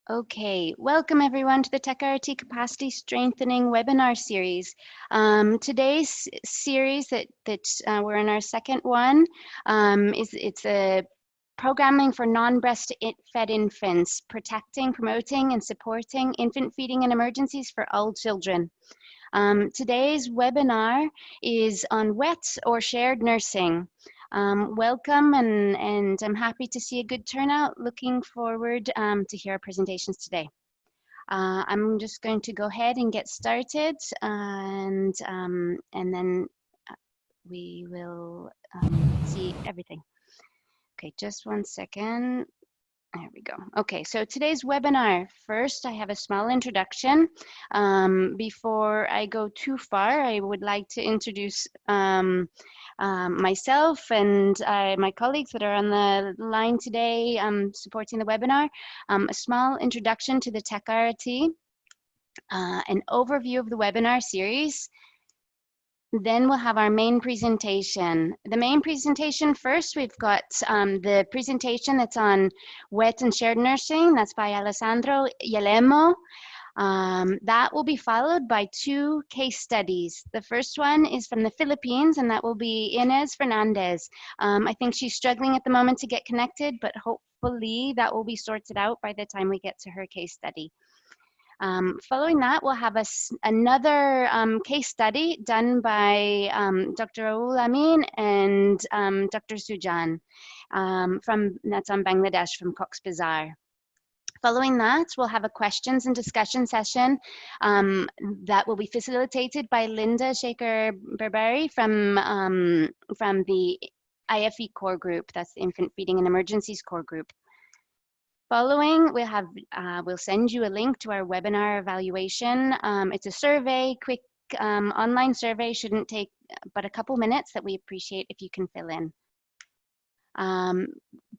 Okay, welcome everyone to the TechRRT Capacity Strengthening webinar series. Today's series that we're in our second one it's a programming for non-breastfed infants, protecting, promoting, and supporting infant feeding and emergencies for all children. Today's webinar is on wet or shared nursing. Welcome, and I'm happy to see a good turnout. Looking forward to hear our presentations today. I'm just going to go ahead and get started, and then we will see everything. Okay, just one second. There we go. Okay, so today's webinar, first I have a small introduction. Before I go too far, I would like to introduce myself and my colleagues that are on the line today supporting the webinar. A small introduction to the TechRRT, an overview of the webinar series. Then we'll have our main presentation. The main presentation first, we've got the presentation that's on wet and shared nursing. That's by Alessandro Iellamo. That will be followed by two case studies. The first one is from the Philippines, and that will be Innes Fernandes. I think she's struggling at the moment to get connected, but hopefully that will be sorted out by the time we get to her case study. Following that, we'll have another case study done by Dr. Ruhul, Amin, and Dr. Sujan that's on Bangladesh from Cox Bazar. Following that, we'll have a questions and discussion session that will be facilitated by Linda Shaker Barberi from the IYCF-E Core Group. That's the Infant Feeding and Emergencies Core Group. Following, we'll send you a link to our webinar evaluation. It's a survey, quick online survey, shouldn't take but a couple minutes that we appreciate if you can fill in.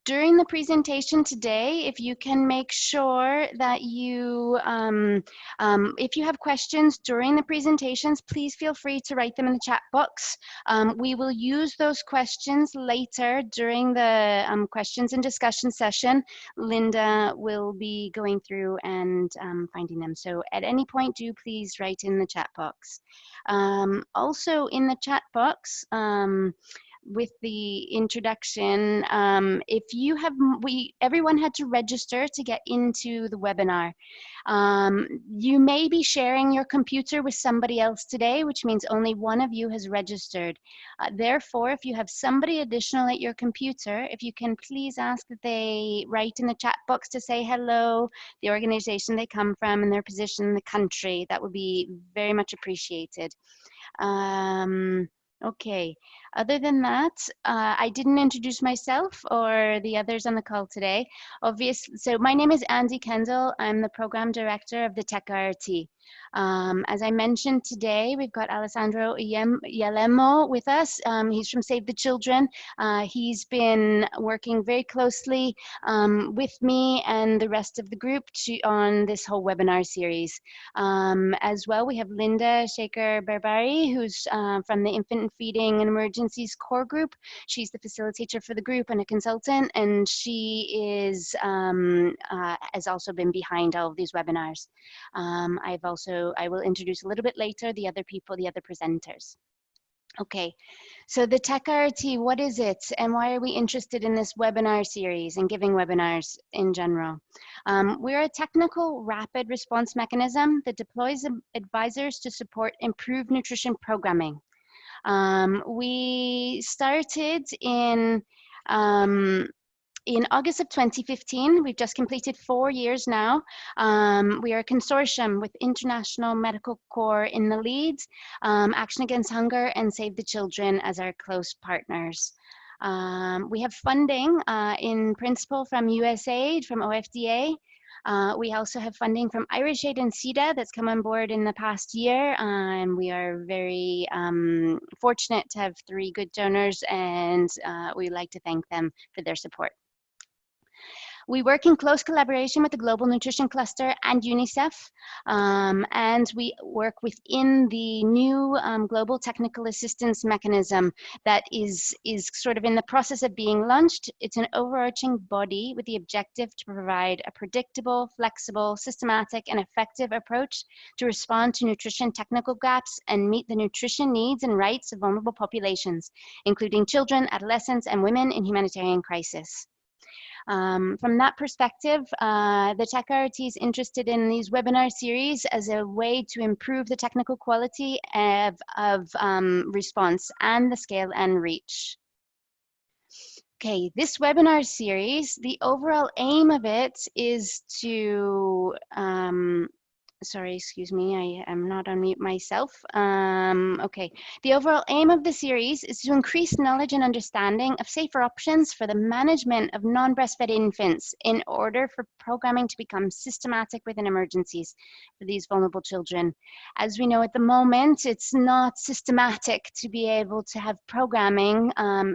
During the presentation today, if you can make sure that you, if you have questions during the presentations, please feel free to write them in the chat box. We will use those questions later during the questions and discussion session. Linda will be going through and finding them. So at any point, do please write in the chat box. Also in the chat box, with the introduction, if you have, everyone had to register to get into the webinar. You may be sharing your computer with somebody else today, which means only one of you has registered. Therefore, if you have somebody additional at your computer, if you can please ask that they write in the chat box to say hello, the organization they come from, and their position in the country, that would be very much appreciated. Okay, other than that, I didn't introduce myself or the others on the call today. Obviously, so my name is Andy Kendall. I'm the program director of the TechRRT. As I mentioned today, we've got Alessandro Iellamo with us. He's from Save the Children. He's been working very closely with me and the rest of the group on this whole webinar series. As well, we have Linda Shaker Barberi, who's from the Infant Feeding and Emergencies Core Group. She's the facilitator for the group and a consultant, and she is has also been behind all of these webinars. I will introduce a little bit later the other people, the other presenters. Okay, so the TechRRT, what is it and why are we interested in this webinar series and giving webinars in general? We're a technical rapid response mechanism that deploys advisors to support improved nutrition programming. We started in August of 2015, we've just completed 4 years now. We are a consortium with International Medical Corps in the lead, Action Against Hunger and Save the Children as our close partners. We have funding in principle from USAID, from OFDA. We also have funding from Irish Aid and CEDA that's come on board in the past year, and we are very fortunate to have 3 good donors, and we'd like to thank them for their support. We work in close collaboration with the Global Nutrition Cluster and UNICEF, and we work within the new Global Technical Assistance Mechanism that is sort of in the process of being launched. It's an overarching body with the objective to provide a predictable, flexible, systematic, and effective approach to respond to nutrition technical gaps and meet the nutrition needs and rights of vulnerable populations, including children, adolescents, and women in humanitarian crisis. From that perspective, the TechRRT is interested in these webinar series as a way to improve the technical quality of response and the scale and reach. Okay, this webinar series, the overall aim of it is to sorry, excuse me, I am not on mute myself. Okay, the overall aim of the series is to increase knowledge and understanding of safer options for the management of non-breastfed infants in order for programming to become systematic within emergencies for these vulnerable children. As we know at the moment, it's not systematic to be able to have programming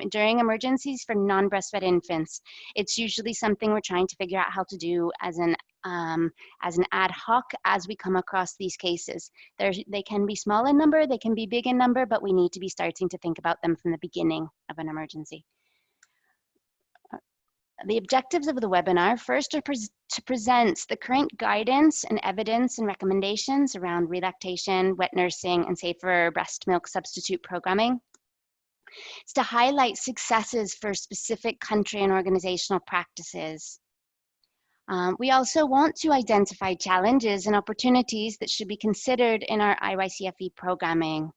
during emergencies for non-breastfed infants. It's usually something we're trying to figure out how to do as an ad hoc as we come across these cases. They can be small in number, they can be big in number, but we need to be starting to think about them from the beginning of an emergency. The objectives of the webinar first are to present the current guidance and evidence and recommendations around relactation, wet nursing, and safer breast milk substitute programming. It's to highlight successes for specific country and organizational practices. We also want to identify challenges and opportunities that should be considered in our IYCF-E programming.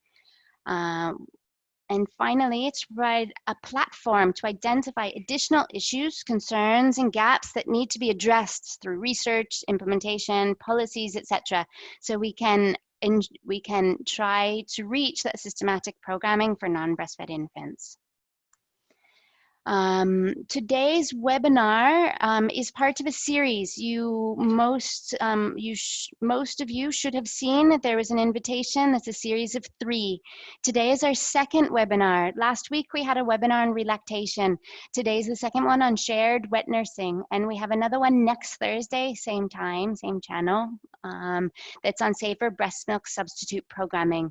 And finally, it's to provide a platform to identify additional issues, concerns, and gaps that need to be addressed through research, implementation, policies, etc. So we can try to reach that systematic programming for non-breastfed infants. Today's webinar is part of a series. Most of you should have seen that there was an invitation. That's a series of 3. Today is our second webinar. Last week we had a webinar on relactation. Today's the second one on shared wet nursing, and we have another one next Thursday, same time, same channel. That's on safer breast milk substitute programming.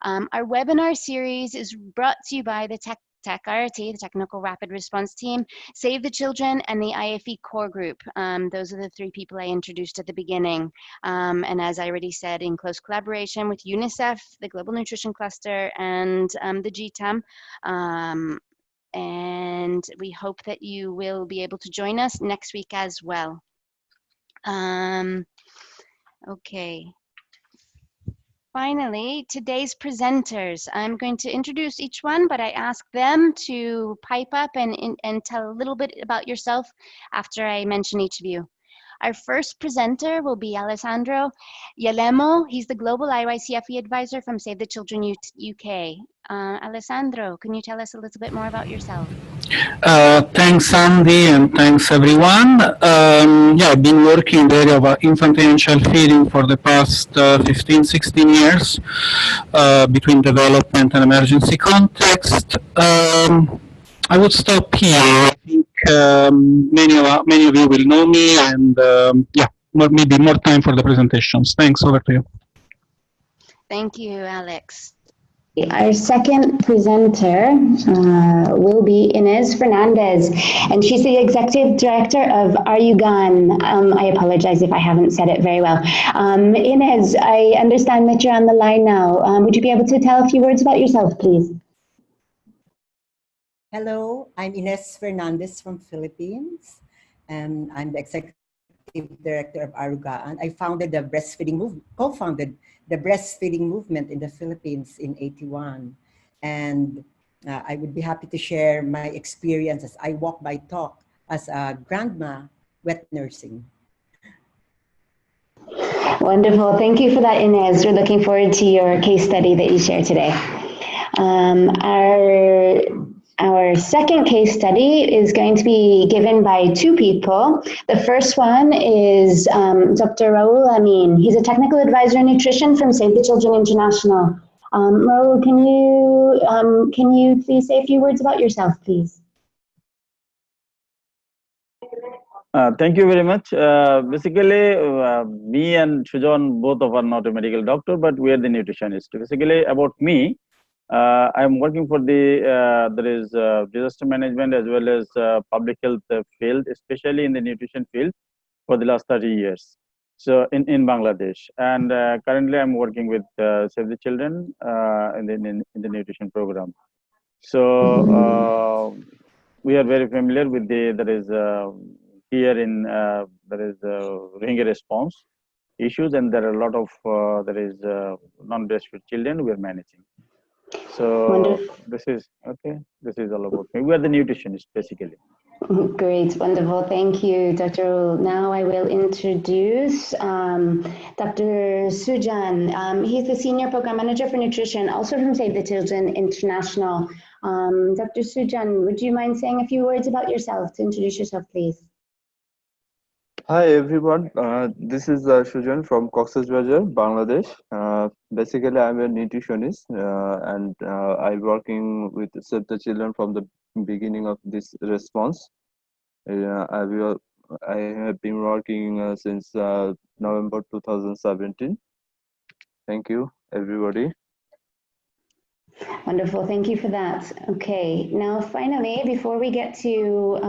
Our webinar series is brought to you by the TechRRT, the Technical Rapid Response Team, Save the Children, and the IYCF-E Core Group. Those are the 3 people I introduced at the beginning. And as I already said, in close collaboration with UNICEF, the Global Nutrition Cluster, and the GTAM. And we hope that you will be able to join us next week as well. Okay. Finally, today's presenters. I'm going to introduce each one, but I ask them to pipe up and tell a little bit about yourself after I mention each of you. Our first presenter will be Alessandro Iellamo. He's the Global IYCF-E Advisor from Save the Children UK. Alessandro, can you tell us a little bit more about yourself? Thanks, Andy, and thanks, everyone. Yeah, I've been working in the area of infantile and child feeding for the past 15, 16 years between development and emergency context. I would stop here. I think many of you will know me, and yeah, maybe more time for the presentations. Thanks, over to you. Thank you, Alex. Our second presenter will be Innes Fernandes, and she's the Executive Director of Arroogaan. I apologize if I haven't said it very well. Innes, I understand that you're on the line now. Would you be able to tell a few words about yourself, please? Hello, I'm Innes Fernandes from Philippines, and I'm the Executive Director of Arroogaan. I founded the co-founded the breastfeeding movement in the Philippines in '81. And I would be happy to share my experiences. I walk by talk as a grandma wet nursing. Wonderful. Thank you for that, Innes. We're looking forward to your case study that you share today. Our second case study is going to be given by 2 people. The first one is Dr. Ruhul Amin. He's a technical advisor in nutrition from Save the Children International. Ruhul, can you please say a few words about yourself, please? Thank you very much. Basically, me and Sujan, both of are not a medical doctor, but we are the nutritionist. Basically, about me, I'm working for the there is disaster management as well as public health field, especially in the nutrition field, for the last 30 years. So in Bangladesh, and currently I'm working with Save the Children in the nutrition program. So we are very familiar with there is here in there is Rohingya response issues, and there are a lot of there is non-breastfed children we are managing. So Wonderful. this is okay. This is all about me. We are the nutritionists basically. Great, wonderful. Thank you, Dr. Ruhul. Now I will introduce Dr. Sujan. He's the Senior Program Manager for Nutrition, also from Save the Children International. Dr. Sujan, would you mind saying a few words about yourself to introduce yourself, please? Hi everyone, this is Sujan from Cox Bazar, Bangladesh. Basically, I'm a nutritionist and I'm working with Save the Children from the beginning of this response. I have been working since November 2017. Thank you, everybody. Wonderful, thank you for that. Okay, now finally, before we get to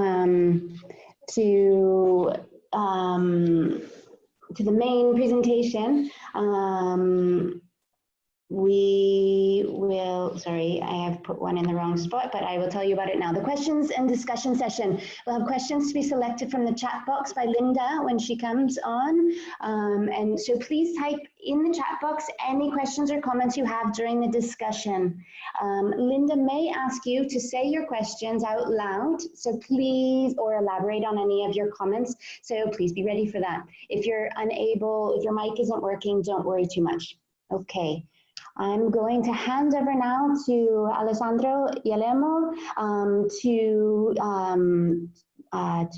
the main presentation, we will, sorry, I have put one in the wrong spot, but I will tell you about it now. The questions and discussion session. We'll have questions to be selected from the chat box by Linda when she comes on. And so please type in the chat box any questions or comments you have during the discussion. Linda may ask you to say your questions out loud, so please, or elaborate on any of your comments. So please be ready for that. If you're unable, if your mic isn't working, don't worry too much. Okay. I'm going to hand over now to Alessandro Iellamo to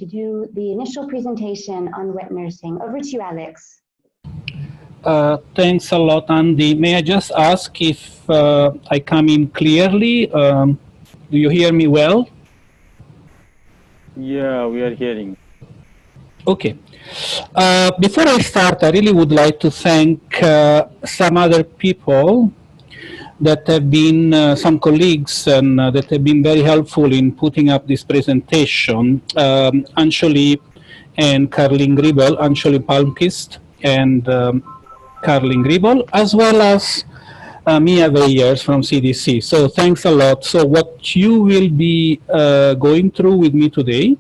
do the initial presentation on wet nursing. Over to you, Alex. Thanks a lot, Andy. May I just ask if I come in clearly? Do you hear me well? Yeah, we are hearing. Okay. Before I start, I really would like to thank some other people that have been, some colleagues, and that have been very helpful in putting up this presentation. Anshuli and Caroline Gribel, Anshuli Palmqvist and Caroline Gribel, as well as Mia Weyers from CDC. So thanks a lot. So what you will be going through with me today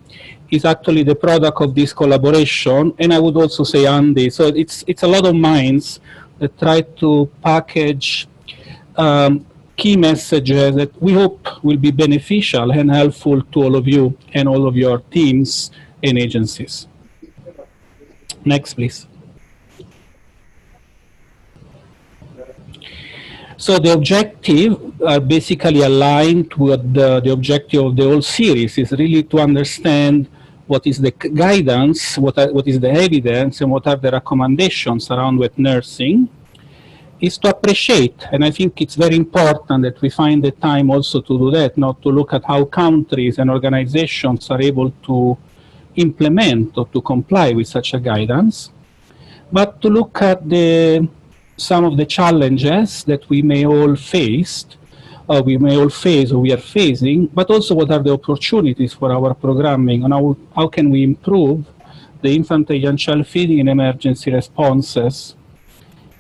is actually the product of this collaboration, and I would also say Andy. So it's a lot of minds that try to package key messages that we hope will be beneficial and helpful to all of you and all of your teams and agencies. Next, please. So the objective are basically aligned with the objective of the whole series, is really to understand what is the guidance, what is the evidence, and what are the recommendations around wet nursing, is to appreciate, and I think it's very important that we find the time also to do that, not to look at how countries and organizations are able to implement or to comply with such a guidance, but to look at some of the challenges that we may all face, or we are facing, but also what are the opportunities for our programming, and how can we improve the infant and child feeding and emergency responses.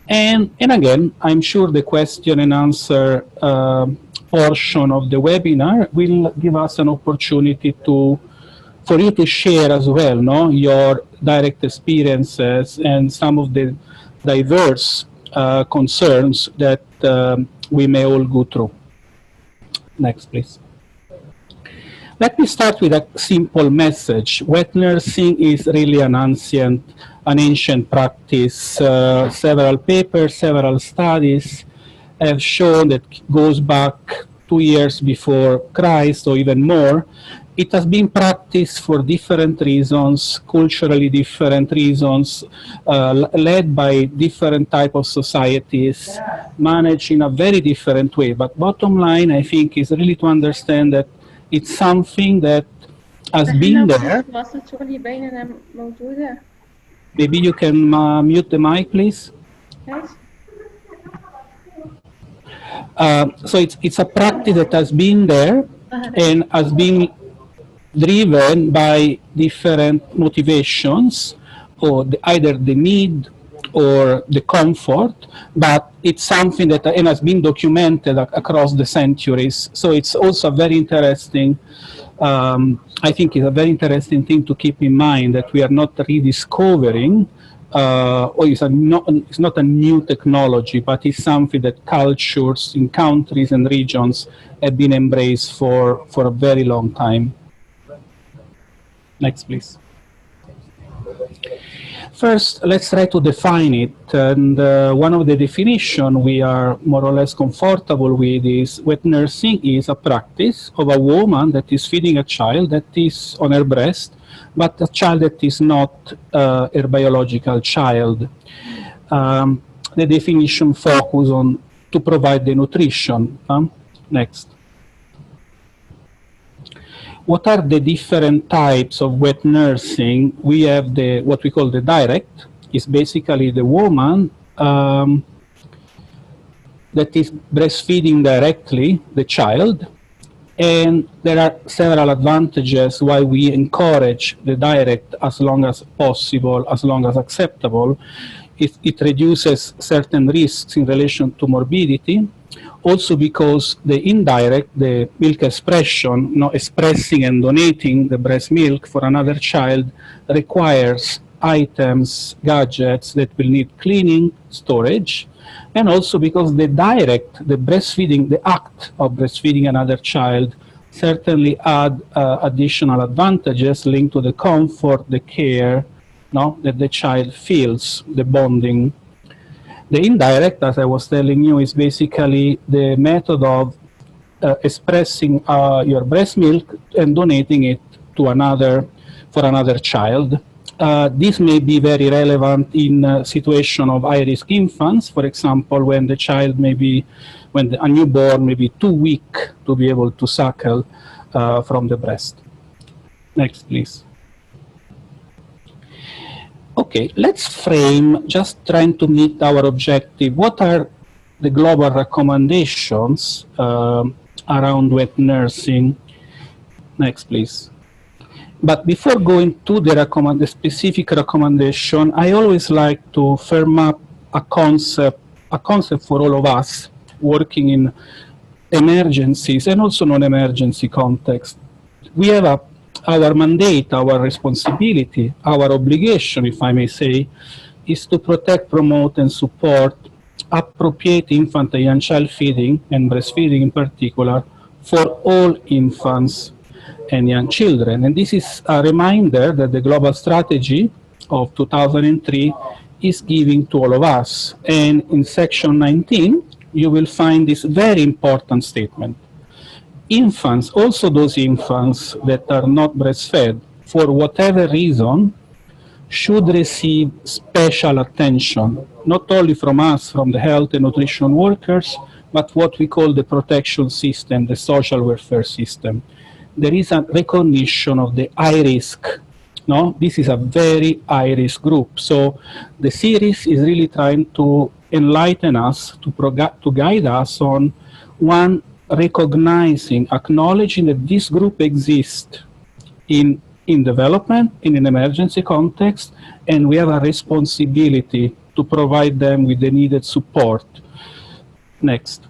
And again, I'm sure the question and answer portion of the webinar will give us an opportunity for you to share as well, your direct experiences and some of the diverse concerns that we may all go through. Next, please. Let me start with a simple message. Wet nursing is really an ancient practice. Several papers, several studies have shown that it goes back 2 years before Christ or even more. It has been practiced for different reasons, culturally different reasons, led by different type of societies, managed in a very different way. But bottom line, I think, is really to understand that it's something that has been there. Maybe you can mute the mic, please. So it's a practice that has been there and has been driven by different motivations, or either the need or the comfort, but it's something that has been documented across the centuries. So it's also very interesting. I think it's a very interesting thing to keep in mind, that we are not rediscovering, or it's not a new technology, but it's something that cultures in countries and regions have been embraced for a very long time. Next, please. First, let's try to define it. And one of the definitions we are more or less comfortable with is wet nursing is a practice of a woman that is feeding a child that is on her breast, but a child that is not her biological child. The definition focuses on to provide the nutrition. Next. What are the different types of wet nursing? We have what we call the direct. Is basically the woman that is breastfeeding directly the child. And there are several advantages why we encourage the direct as long as possible, as long as acceptable. It reduces certain risks in relation to morbidity. Also because the indirect, the milk expression, expressing and donating the breast milk for another child requires items, gadgets that will need cleaning, storage, and also because the direct, the breastfeeding, the act of breastfeeding another child certainly add additional advantages linked to the comfort, the care, that the child feels, the bonding. The indirect, as I was telling you, is basically the method of expressing your breast milk and donating it to for another child. This may be very relevant in a situation of high-risk infants, for example, when the child when a newborn may be too weak to be able to suckle from the breast. Next, please. Okay, let's frame, just trying to meet our objective. What are the global recommendations around wet nursing? Next, please. But before going to the specific recommendation, I always like to firm up a concept for all of us working in emergencies and also non-emergency context. We have our mandate, our responsibility, our obligation, if I may say, is to protect, promote, and support appropriate infant and young child feeding and breastfeeding in particular for all infants and young children. And this is a reminder that the global strategy of 2003 is giving to all of us. And in section 19, you will find this very important statement. Infants, also those infants that are not breastfed, for whatever reason, should receive special attention, not only from us, from the health and nutrition workers, but what we call the protection system, the social welfare system. There is a recognition of the high risk. This is a very high risk group. So the series is really trying to enlighten us, to guide us on one, recognizing, acknowledging that this group exists in development, in an emergency context, and we have a responsibility to provide them with the needed support. Next.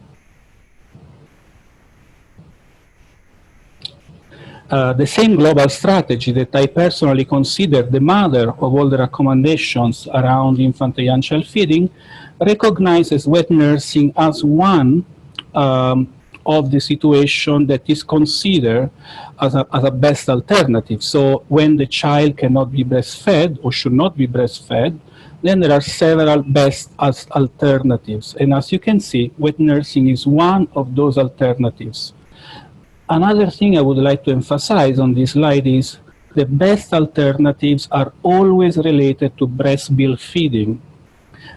The same global strategy that I personally consider the mother of all the recommendations around infant and young child feeding recognizes wet nursing as one of the situation that is considered as a best alternative. So when the child cannot be breastfed or should not be breastfed, then there are several best alternatives. And as you can see, wet nursing is one of those alternatives. Another thing I would like to emphasize on this slide is the best alternatives are always related to breast milk feeding.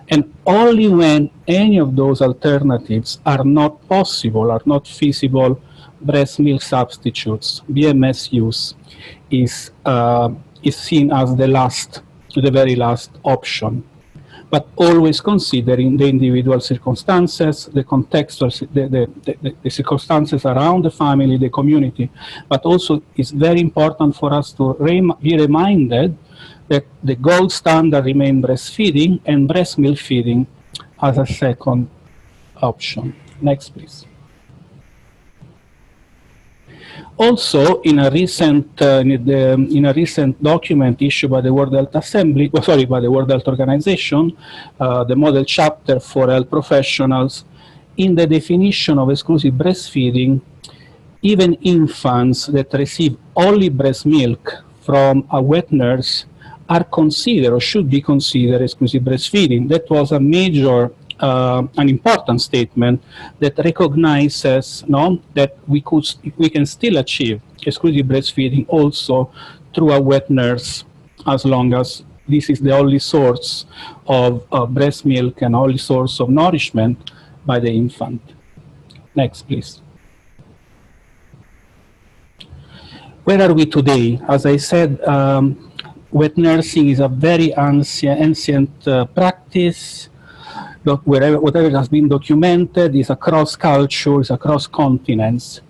And only when any of those alternatives are not possible, are not feasible, breast milk substitutes, BMS use, is seen as the very last option, but always considering the individual circumstances, the contextual, the circumstances around the family, the community. But also it's very important for us to be reminded that the gold standard remains breastfeeding and breast milk feeding as a second option. Next, please. Also, in a recent document issued by the World Health Assembly, by the World Health Organization, the model chapter for health professionals, in the definition of exclusive breastfeeding, even infants that receive only breast milk from a wet nurse are considered or should be considered exclusive breastfeeding. That was a major an important statement that recognizes that we can still achieve exclusive breastfeeding also through a wet nurse, as long as this is the only source of breast milk and only source of nourishment by the infant. Next, please. Where are we today? As I said, wet nursing is a very ancient practice. Whatever has been documented is across cultures, across continents.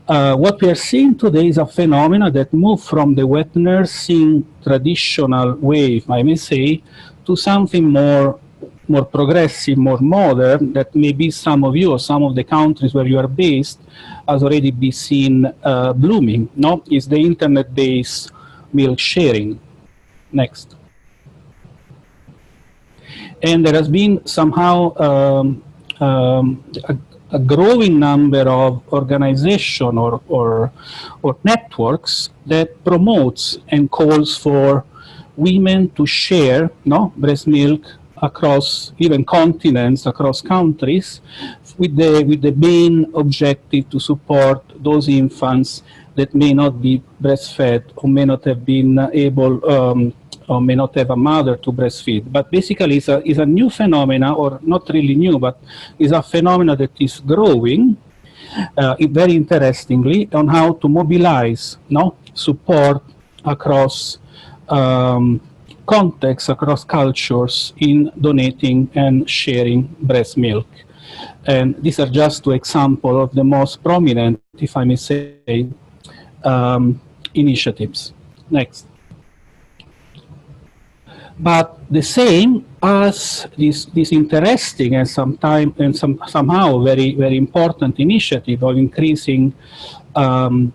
What we are seeing today is a phenomenon that moved from the wet nursing traditional way, if I may say, to something more progressive, more modern, that maybe some of you or some of the countries where you are based has already been seen blooming. Is the internet-based milk sharing. Next. And there has been somehow a growing number of organizations or networks that promotes and calls for women to share breast milk across even continents, across countries, with the main objective to support those infants that may not be breastfed or may not have been able or may not have a mother to breastfeed. But basically it's a new phenomena, or not really new, but is a phenomena that is growing very interestingly on how to mobilize support across contexts, across cultures in donating and sharing breast milk. And these are just two examples of the most prominent, if I may say, initiatives. Next. But the same as this interesting and somehow very important initiative of increasing the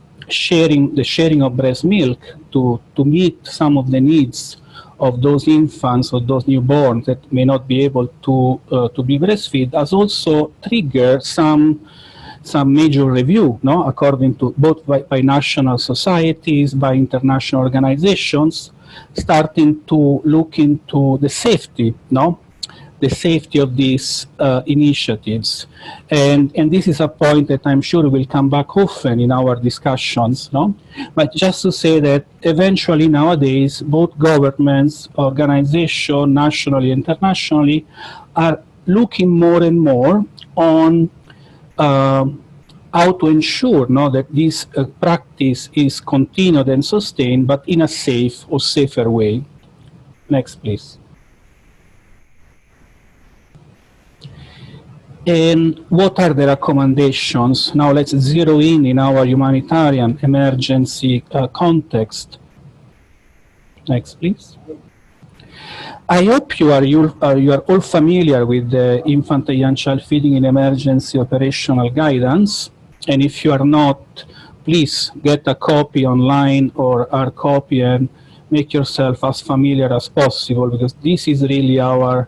sharing of breast milk to meet some of the needs of those infants or those newborns that may not be able to be breastfed, has also triggered some major review, according to both by national societies, by international organizations, starting to look into the safety, the safety of these initiatives. And this is a point that I'm sure will come back often in our discussions, But just to say that eventually nowadays, both governments, organizations, nationally, internationally, are looking more and more on how to ensure that this practice is continued and sustained, but in a safe or safer way. Next, please. And what are the recommendations? Now let's zero in our humanitarian emergency context. Next, please. I hope you are all familiar with the infant and young child feeding in emergency operational guidance. And if you are not, please get a copy online or hard copy and make yourself as familiar as possible, because this is really our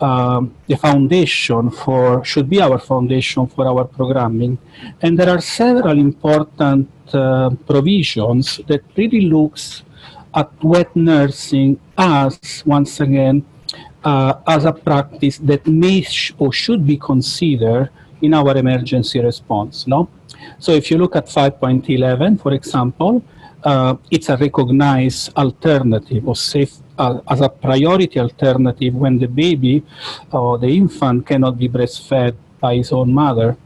the foundation should be our foundation for our programming. And there are several important provisions that really looks at wet nursing as, once again, as a practice that may or should be considered in our emergency response. So if you look at 5.11, for example, it's a recognized alternative or safe as a priority alternative when the baby or the infant cannot be breastfed by his own mother.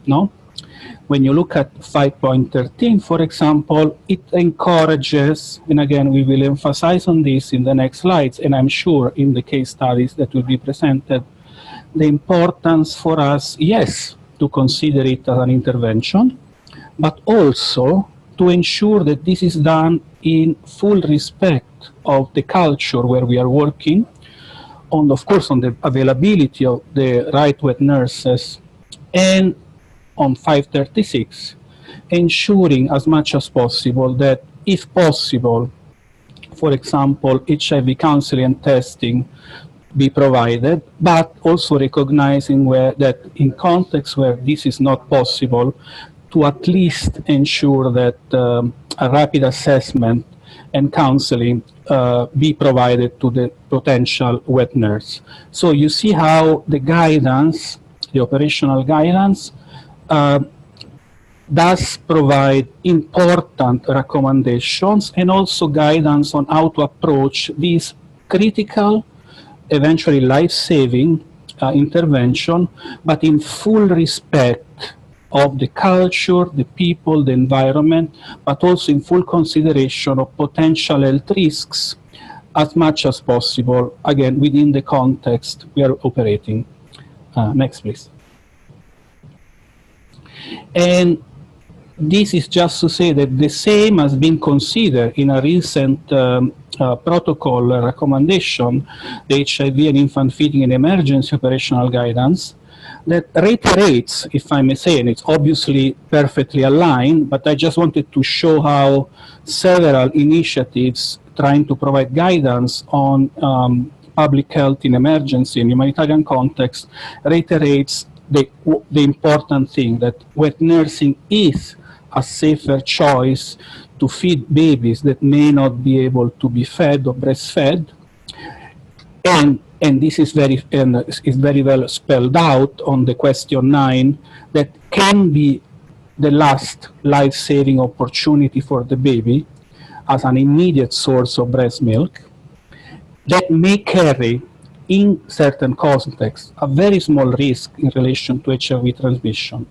When you look at 5.13, for example, it encourages, and again, we will emphasize on this in the next slides, and I'm sure in the case studies that will be presented, the importance for us, yes, to consider it as an intervention, but also to ensure that this is done in full respect of the culture where we are working, on, of course, on the availability of the right wet nurses, and on 536, ensuring as much as possible that, if possible, for example, HIV counseling and testing be provided, but also recognizing that in contexts where this is not possible, to at least ensure that a rapid assessment and counseling be provided to the potential wet nurse. So you see how the guidance, the operational guidance, does provide important recommendations and also guidance on how to approach these critical, eventually life-saving intervention, but in full respect of the culture, the people, the environment, but also in full consideration of potential health risks as much as possible, again, within the context we are operating. Next, please. And this is just to say that the same has been considered in a recent protocol recommendation, the HIV and infant feeding and emergency operational guidance, that reiterates, if I may say, and it's obviously perfectly aligned, but I just wanted to show how several initiatives trying to provide guidance on public health in emergency and humanitarian context reiterates the important thing that wet nursing is a safer choice to feed babies that may not be able to be fed or breastfed. And this is very well spelled out on the question 9, that can be the last life-saving opportunity for the baby as an immediate source of breast milk, that may carry, in certain contexts, a very small risk in relation to HIV transmission,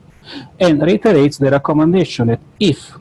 and reiterates the recommendation that if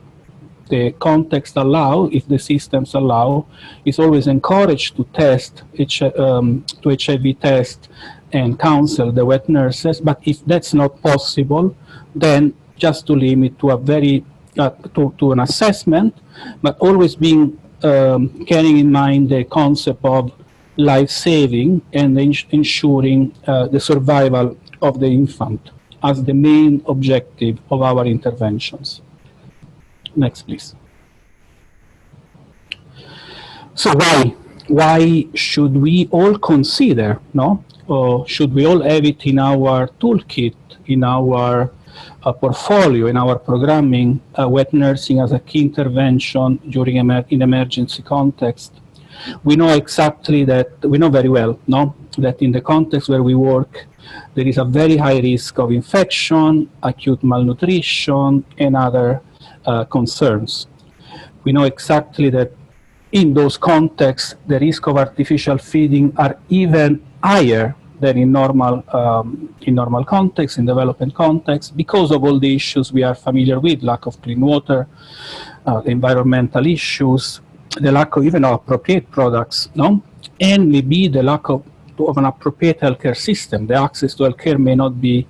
the context allow, if the systems allow, is always encouraged to test, to HIV test and counsel the wet nurses, but if that's not possible, then just to limit to a very, to an assessment, but always being, carrying in mind the concept of life-saving and ensuring the survival of the infant as the main objective of our interventions. Next, please. So why should we all consider, no? Or should we all have it in our toolkit, in our portfolio, in our programming, wet nursing as a key intervention during in emergency context? We know exactly that, we know very well, no? That in the context where we work, there is a very high risk of infection, acute malnutrition, and other concerns. We know exactly that in those contexts, the risk of artificial feeding are even higher than in normal context, in development context, because of all the issues we are familiar with, lack of clean water, environmental issues, the lack of even appropriate products, no? And maybe the lack of an appropriate healthcare system. The access to healthcare may not be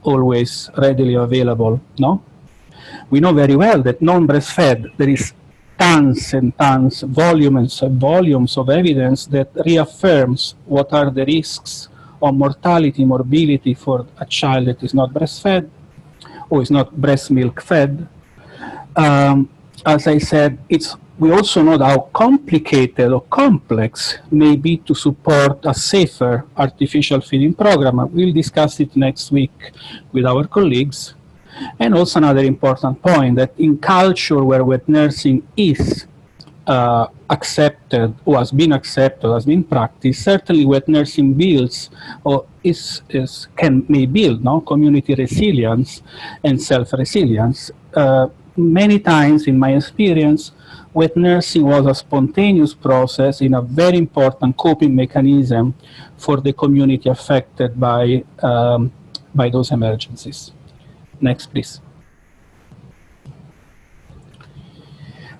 always readily available, no? We know very well that non-breastfed, there is tons and tons, volumes and volumes of evidence that reaffirms what are the risks of mortality, morbidity for a child that is not breastfed or is not breast milk fed. As I said, we also know how complicated or complex may be to support a safer artificial feeding program. We'll discuss it next week with our colleagues. And also another important point, that in culture where wet nursing is accepted or has been accepted, has been practiced, certainly wet nursing builds or may build, no, community resilience and self-resilience. Many times in my experience, wet nursing was a spontaneous process in a very important coping mechanism for the community affected by those emergencies. Next, please.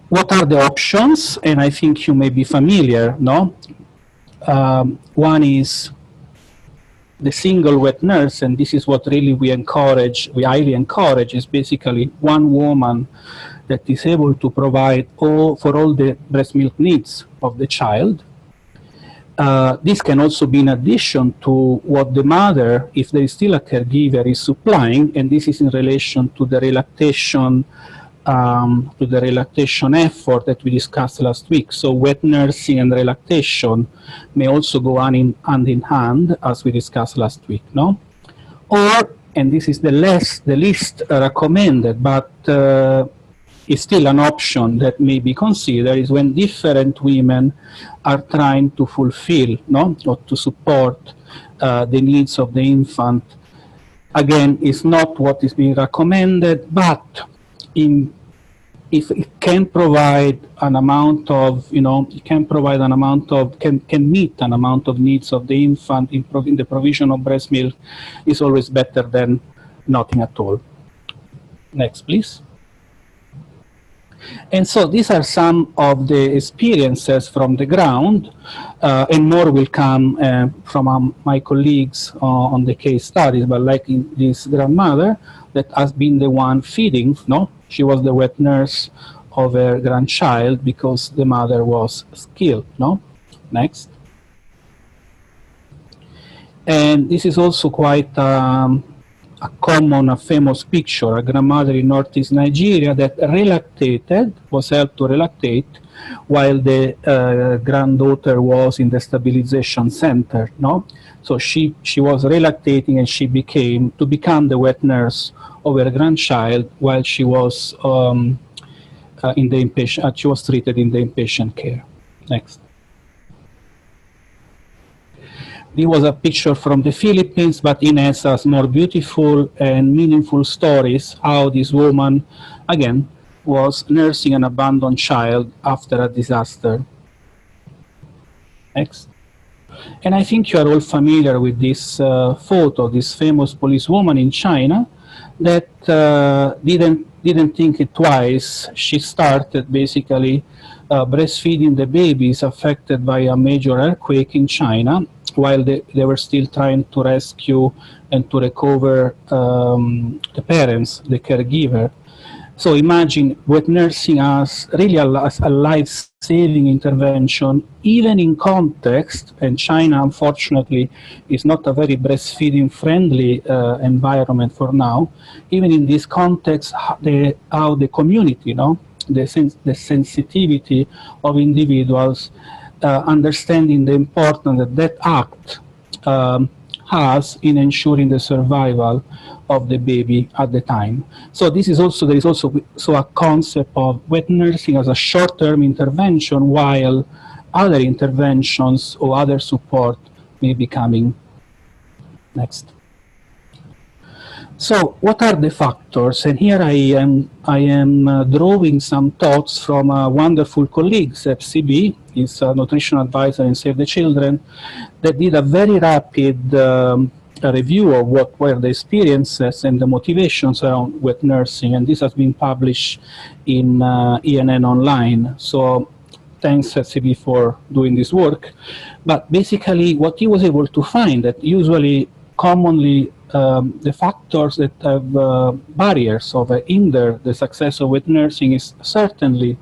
what are the options? And I think you may be familiar, no? One is the single wet nurse, and this is what really we highly encourage, is basically one woman that is able to provide for all the breast milk needs of the child. This can also be in addition to what the mother, if there is still a caregiver, is supplying, and this is in relation to the relactation effort that we discussed last week. So wet nursing and relactation may also go hand in hand, as we discussed last week, no? Or, and this is the least recommended, but is still an option that may be considered, is when different women are trying to fulfill, no, or to support the needs of the infant. Again, it's not what is being recommended, but if it can provide an amount of, can meet an amount of needs of the infant in the provision of breast milk, is always better than nothing at all. Next, please. And so these are some of the experiences from the ground, and more will come from my colleagues on the case studies, but like in this grandmother that has been the one feeding, no? She was the wet nurse of her grandchild because the mother was skilled, no? Next. And this is also quite a famous picture, a grandmother in northeast Nigeria that was helped to relactate while the granddaughter was in the stabilization center, no? So she was relactating, and she became the wet nurse of her grandchild while she was she was treated in the inpatient care. Next. This was a picture from the Philippines, but Innes has more beautiful and meaningful stories how this woman, again, was nursing an abandoned child after a disaster. Next. And I think you are all familiar with this photo, this famous policewoman in China that didn't think it twice. She started basically breastfeeding the babies affected by a major earthquake in China while they were still trying to rescue and to recover the parents, the caregiver. So imagine wet nursing as really a life-saving intervention, even in context, and China, unfortunately, is not a very breastfeeding-friendly environment for now. Even in this context, how the community, the sensitivity of individuals, understanding the importance that act has in ensuring the survival of the baby at the time. So there is also a concept of wet nursing as a short-term intervention, while other interventions or other support may be coming. Next. So what are the factors? And here I am drawing some thoughts from a wonderful colleague, FCB, he's a nutrition advisor in Save the Children, that did a very rapid a review of what were the experiences and the motivations around wet nursing, and this has been published in ENN Online. So thanks FCB for doing this work. But basically what he was able to find that commonly the factors that have barriers of hinder the success of wet nursing is certainly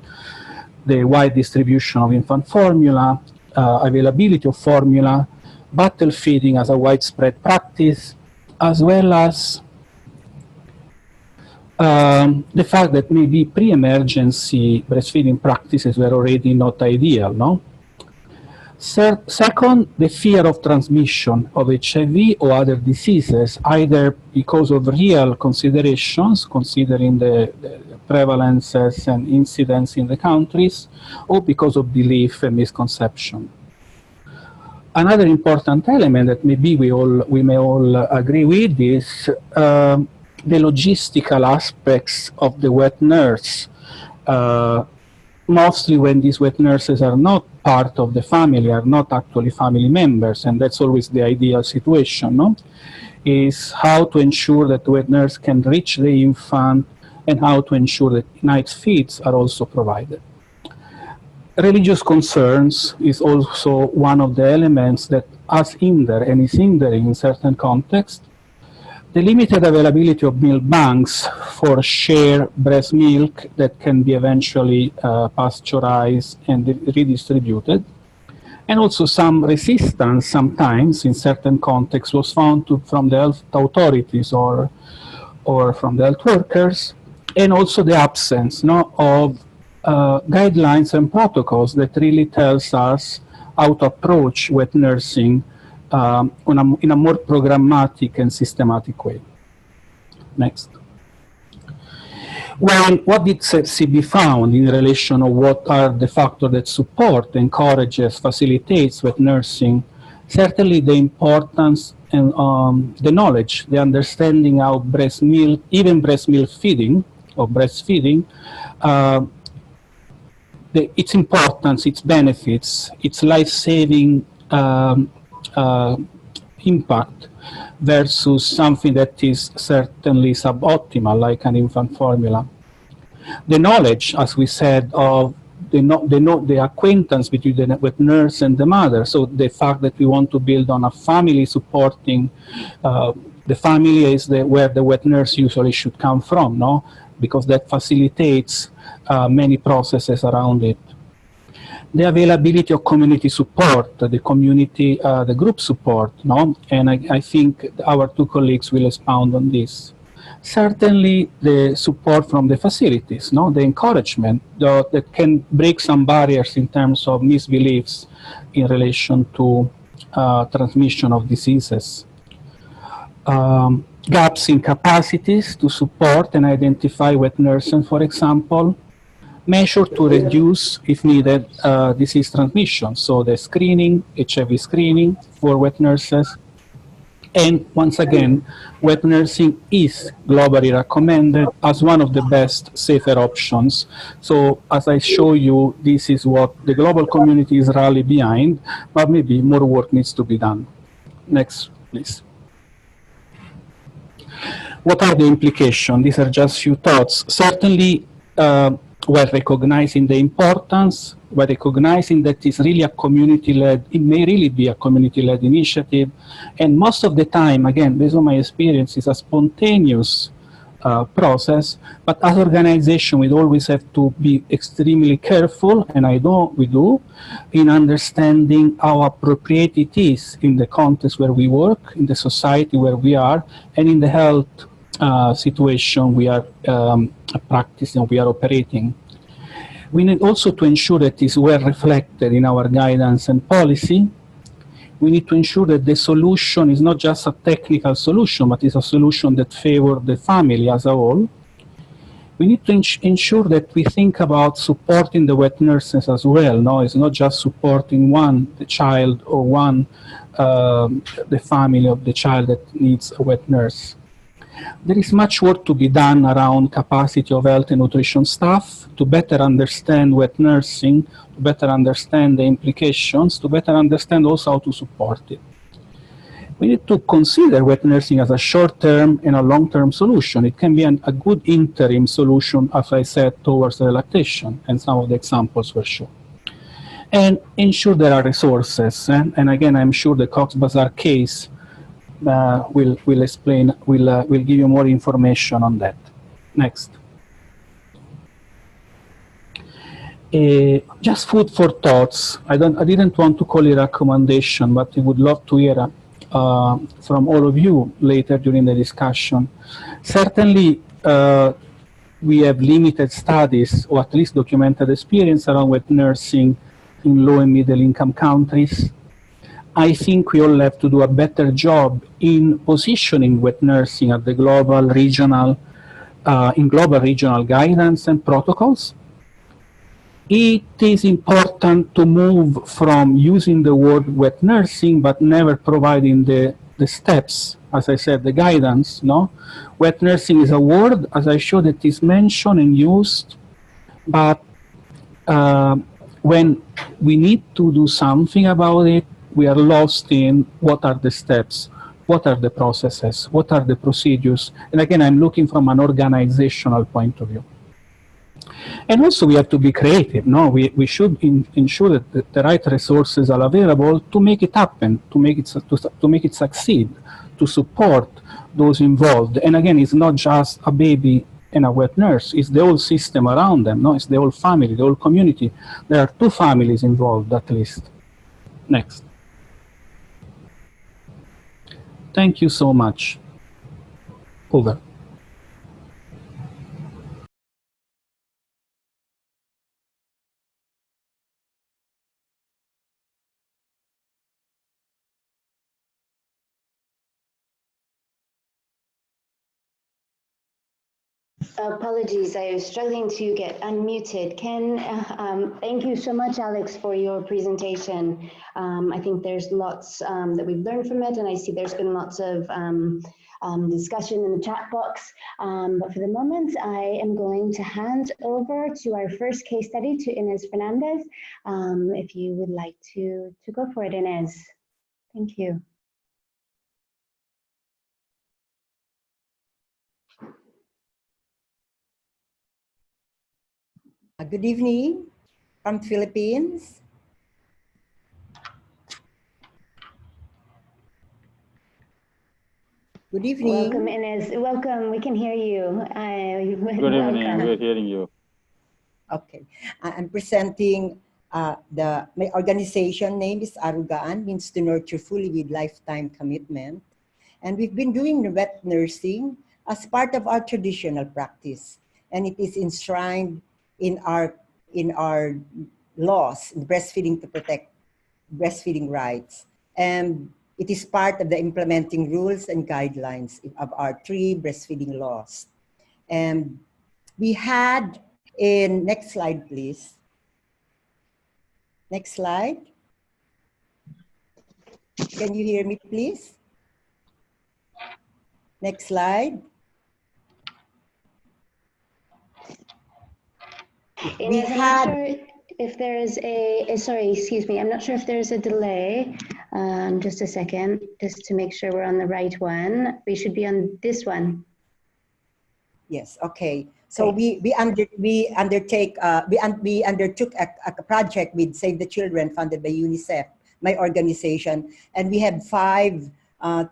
the wide distribution of infant formula, availability of formula, bottle feeding as a widespread practice, as well as the fact that maybe pre-emergency breastfeeding practices were already not ideal, no? Second, the fear of transmission of HIV or other diseases, either because of real considerations, considering the prevalences and incidence in the countries, or because of belief and misconception. Another important element that maybe we may all agree with is the logistical aspects of the wet nurse. Mostly when these wet nurses are not part of the family, are not actually family members, and that's always the ideal situation, no? Is how to ensure that the wet nurse can reach the infant and how to ensure that night feeds are also provided. religious concerns is also one of the elements that as hinder and is hindering in certain contexts. The limited availability of milk banks for shared breast milk that can be eventually pasteurized and redistributed. And also some resistance sometimes in certain contexts was found from the health authorities or from the health workers, and also the absence of guidelines and protocols that really tells us how to approach wet nursing in a more programmatic and systematic way. Next. Well, what did CB found in relation of what are the factors that support, encourages, facilitates wet nursing? Certainly the importance and the knowledge, the understanding how breast milk, even breast milk feeding or breastfeeding, its importance, its benefits, its life-saving impact versus something that is certainly suboptimal, like an infant formula. The knowledge, as we said, of the acquaintance between the wet nurse and the mother. So the fact that we want to build on a family supporting, the family is where the wet nurse usually should come from, no? Because that facilitates many processes around it. The availability of community support, the community, the group support, no? And I think our two colleagues will expound on this. Certainly the support from the facilities, no? The encouragement that can break some barriers in terms of misbeliefs in relation to transmission of diseases. Gaps in capacities to support and identify wet nursing, for example. Measure to reduce, if needed, disease transmission. So the screening, HIV screening for wet nurses. And once again, wet nursing is globally recommended as one of the best, safer options. So as I show you, this is what the global community is rally behind, but maybe more work needs to be done. Next, please. What are the implications? These are just few thoughts. Certainly, we're recognizing the importance, we're recognizing that it's really a community-led, it may really be a community-led initiative, and most of the time, again, based on my experience, it's a spontaneous process, but as organization, we always have to be extremely careful, and I know we do, in understanding how appropriate it is in the context where we work, in the society where we are, and in the health situation we are practicing, we are operating. We need also to ensure that it is well reflected in our guidance and policy. We need to ensure that the solution is not just a technical solution, but is a solution that favors the family as a whole. We need to ensure that we think about supporting the wet nurses as well. No, it's not just supporting the child or the family of the child that needs a wet nurse. There is much work to be done around capacity of health and nutrition staff to better understand wet nursing, to better understand the implications, to better understand also how to support it. We need to consider wet nursing as a short-term and a long-term solution. It can be a good interim solution, as I said, towards the lactation, and some of the examples were shown. And ensure there are resources. And again, I'm sure the Cox Bazar case will explain, will give you more information on that. Next. Just food for thoughts. I didn't want to call it a recommendation, but I would love to hear from all of you later during the discussion. Certainly, we have limited studies, or at least documented experience around wet nursing in low and middle income countries. I think we all have to do a better job in positioning wet nursing at the global, regional, in global regional guidance and protocols. It is important to move from using the word wet nursing, but never providing the steps, as I said, the guidance, no? Wet nursing is a word, as I showed, that is mentioned and used, but when we need to do something about it, we are lost in what are the steps, what are the processes, what are the procedures. And again, I'm looking from an organizational point of view. And also we have to be creative. No, we should ensure that the right resources are available to make it happen, to make it succeed, to support those involved. And again, it's not just a baby and a wet nurse, it's the whole system around them. No, it's the whole family, the whole community. There are 2 families involved at least. Next. Thank you so much. Over. Apologies, I was struggling to get unmuted. Thank you so much, Alex, for your presentation. I think there's lots that we've learned from it, and I see there's been lots of discussion in the chat box. But for the moment, I am going to hand over to our first case study to Innes Fernandes. If you would like to go for it, Innes. Thank you. Good evening from Philippines. Good evening. Welcome, Innes. Welcome. We can hear you. Good evening. We're hearing you. Okay. I'm presenting my organization name is Arroogaan, means to nurture fully with lifetime commitment. And we've been doing wet nursing as part of our traditional practice. And it is enshrined in our laws, in breastfeeding to protect breastfeeding rights. And it is part of the implementing rules and guidelines of our 3 breastfeeding laws. And we had next slide, please. Next slide. Can you hear me, please? Next slide. Innes, I'm not sure if there is sorry, excuse me. I'm not sure if there's a delay. Just a second, just to make sure we're on the right one. We should be on this one. Yes. Okay. So we undertook a project with Save the Children, funded by UNICEF, my organization, and we had 5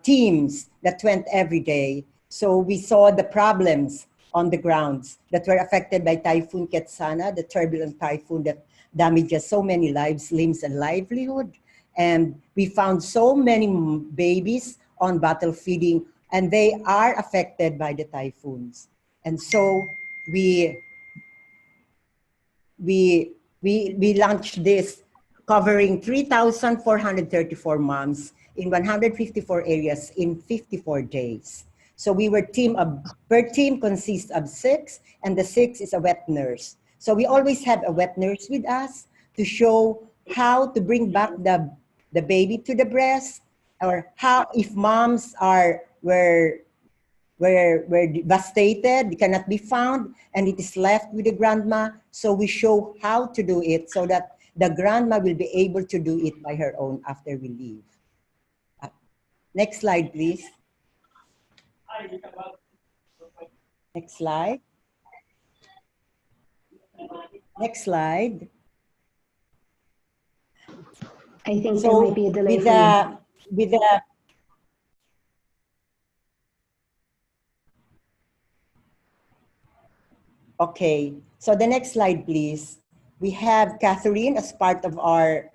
teams that went every day. So we saw the problems on the grounds that were affected by Typhoon Ketsana, the turbulent typhoon that damages so many lives, limbs, and livelihood. And we found so many babies on bottle feeding, and they are affected by the typhoons. And so we launched this, covering 3,434 moms in 154 areas in 54 days. So we were per team consists of 6, and the 6 is a wet nurse. So we always have a wet nurse with us to show how to bring back the baby to the breast, or how, if moms were devastated, they cannot be found, and it is left with the grandma. So we show how to do it so that the grandma will be able to do it by her own after we leave. Next slide, please. Next slide. Next slide. I think there might be a delay with the Okay, so the next slide, please. We have Catherine as part of our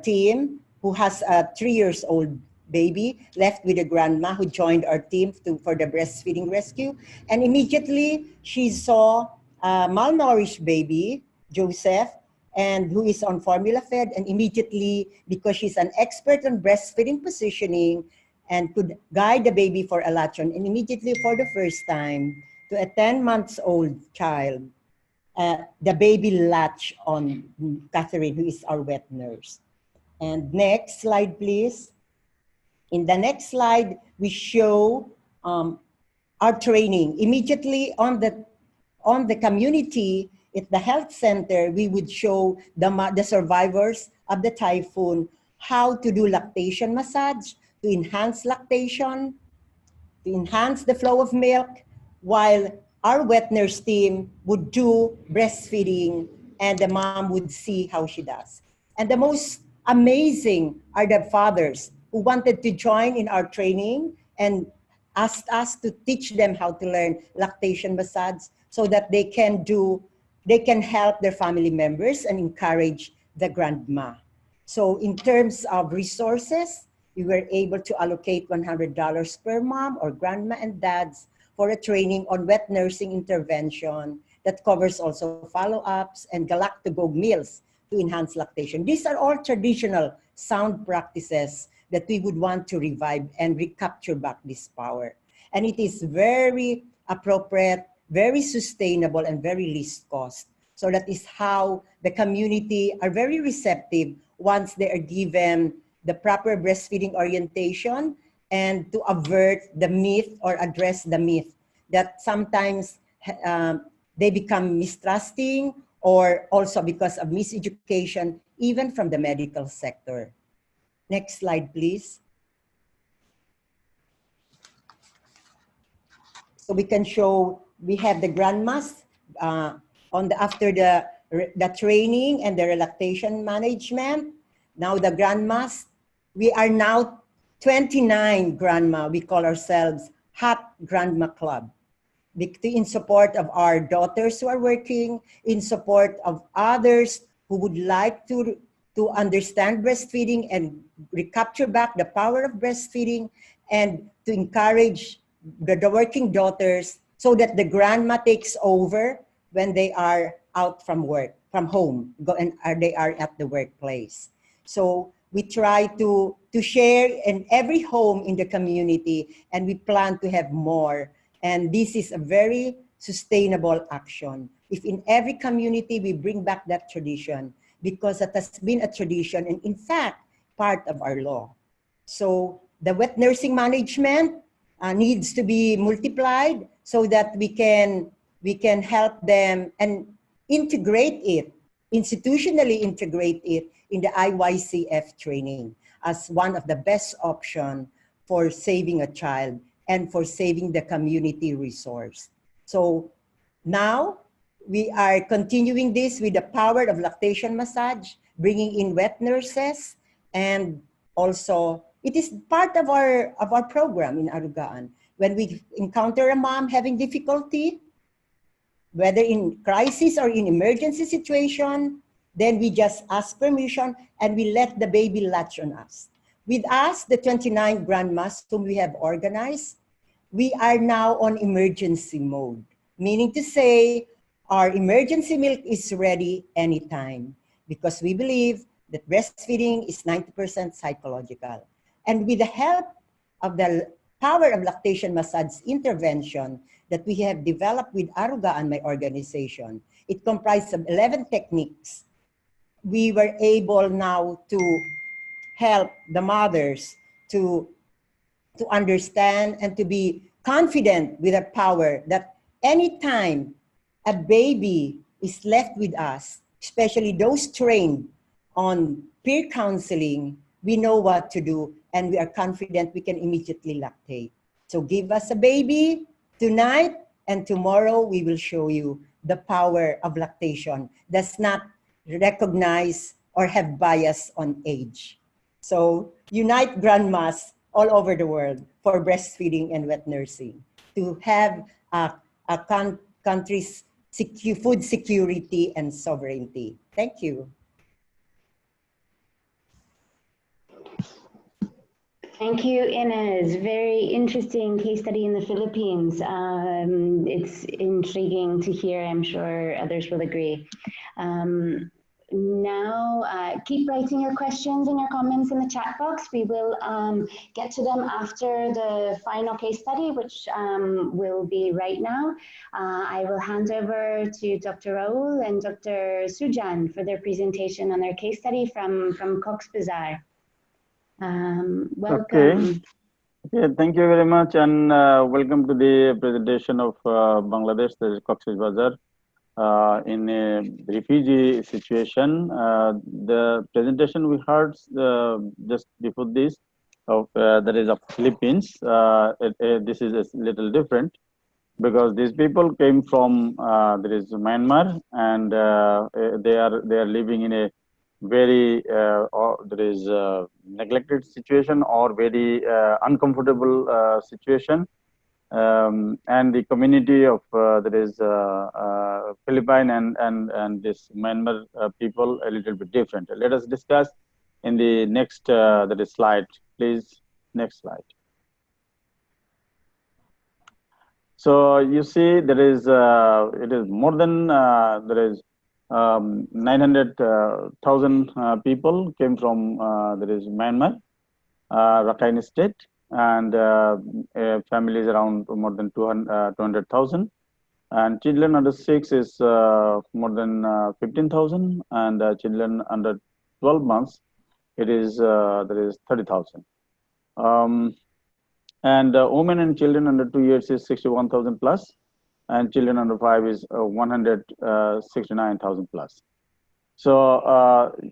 team, who has a 3-year-old baby left with a grandma who joined our team for the breastfeeding rescue. And immediately she saw a malnourished baby, Joseph, and who is on formula fed. And immediately, because she's an expert on breastfeeding positioning and could guide the baby for a latch on, and immediately for the first time, to a 10-month-old child, the baby latched on Catherine, who is our wet nurse. And next slide, please. In the next slide, we show our training. Immediately on the community, at the health center, we would show the survivors of the typhoon how to do lactation massage, to enhance lactation, to enhance the flow of milk, while our wet nurse team would do breastfeeding and the mom would see how she does. And the most amazing are the fathers who wanted to join in our training and asked us to teach them how to learn lactation massage so that they can help their family members and encourage the grandma. So in terms of resources, we were able to allocate $100 per mom or grandma and dads for a training on wet nursing intervention that covers also follow-ups and galactagogue meals to enhance lactation. These are all traditional sound practices that we would want to revive and recapture back this power. And it is very appropriate, very sustainable, and very least cost. So that is how the community are very receptive once they are given the proper breastfeeding orientation and to avert the myth or address the myth that sometimes they become mistrusting or also because of miseducation, even from the medical sector. Next slide, please. So we can show, we have the grandmas after the training and the lactation management. Now the grandmas, we are now 29 grandma. We call ourselves Hot Grandma Club. In support of our daughters who are working, in support of others who would like to understand breastfeeding and recapture back the power of breastfeeding, and to encourage the working daughters so that the grandma takes over when they are out from work, from home, they are at the workplace. So we try to share in every home in the community, and we plan to have more. And this is a very sustainable action. If in every community we bring back that tradition, because it has been a tradition and in fact, part of our law. So the wet nursing management needs to be multiplied so that we can help them and integrate it, institutionally integrate it in the IYCF training as one of the best options for saving a child and for saving the community resource. So now we are continuing this with the power of lactation massage, bringing in wet nurses, and also it is part of our program in Aurgaan. When we encounter a mom having difficulty, whether in crisis or in emergency situation, then we just ask permission and we let the baby latch on us. With us, the 29 grandmas whom we have organized, we are now on emergency mode, meaning to say our emergency milk is ready anytime because we believe that breastfeeding is 90% psychological. And with the help of the power of lactation massage intervention that we have developed with Aurgaan, my organization, it comprised of 11 techniques. We were able now to help the mothers to understand and to be confident with our power that anytime a baby is left with us, especially those trained on peer counseling, we know what to do and we are confident we can immediately lactate. So give us a baby tonight and tomorrow we will show you the power of lactation does not recognize or have bias on age. So unite grandmas all over the world for breastfeeding and wet nursing to have a country's food security and sovereignty. Thank you. Thank you, Innes. Very interesting case study in the Philippines. It's intriguing to hear. I'm sure others will agree. Now, keep writing your questions and your comments in the chat box. We will get to them after the final case study, which will be right now. I will hand over to Dr. Ruhul and Dr. Sujan for their presentation on their case study from Cox Bazar. Welcome. Okay, thank you very much, and welcome to the presentation of Bangladesh, that is Cox Bazar. In a refugee situation, the presentation we heard just before this of that is of Philippines. This is a little different. because these people came from there is Myanmar, and they are living in a very or there is neglected situation or very uncomfortable situation, and the community of there is Philippine and this Myanmar people a little bit different. Let us discuss in the next that is slide, please. Next slide. So you see, there is it is more than there is 900,000 people came from there is Myanmar, Rakhine State, and families around more than 200,000, and children under 6 is more than 15,000, and children under 12 months it is there is 30,000. And women and children under 2 years is 61,000 plus, and children under 5 is 169,000 plus. So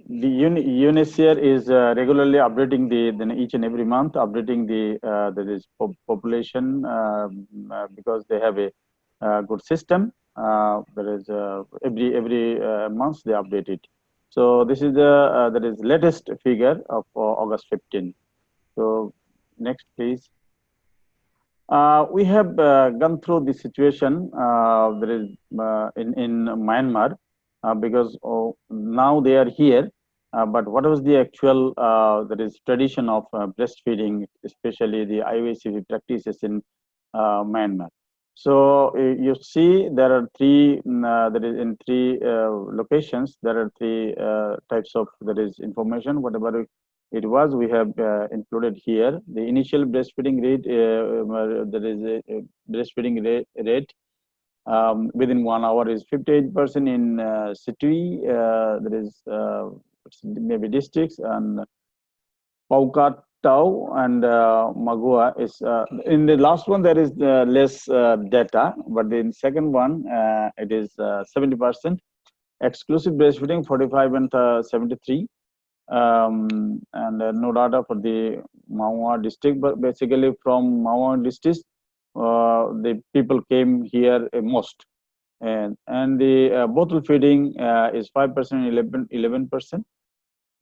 the UNHCR is regularly updating each and every month, updating the there is population because they have a good system. There is every month they update it. So this is the that is latest figure of August 15. So next, please. We have gone through the situation there is in Myanmar because now they are here. But what was the actual that is tradition of breastfeeding, especially the IYCF-E practices in Myanmar? So you see, there are three. There is in three locations. There are three types of there is information. Whatever it was, we have included here. The initial breastfeeding rate, there is a breastfeeding rate within 1 hour is 58% in Situi. There is maybe districts, and Paukat Tau and Magua is in the last one there is less data, but in second one it is 70%. Exclusive breastfeeding 45 and 73. And no data for the Maua district, but basically from Maua district, the people came here most, and the bottle feeding is 5%, 11%,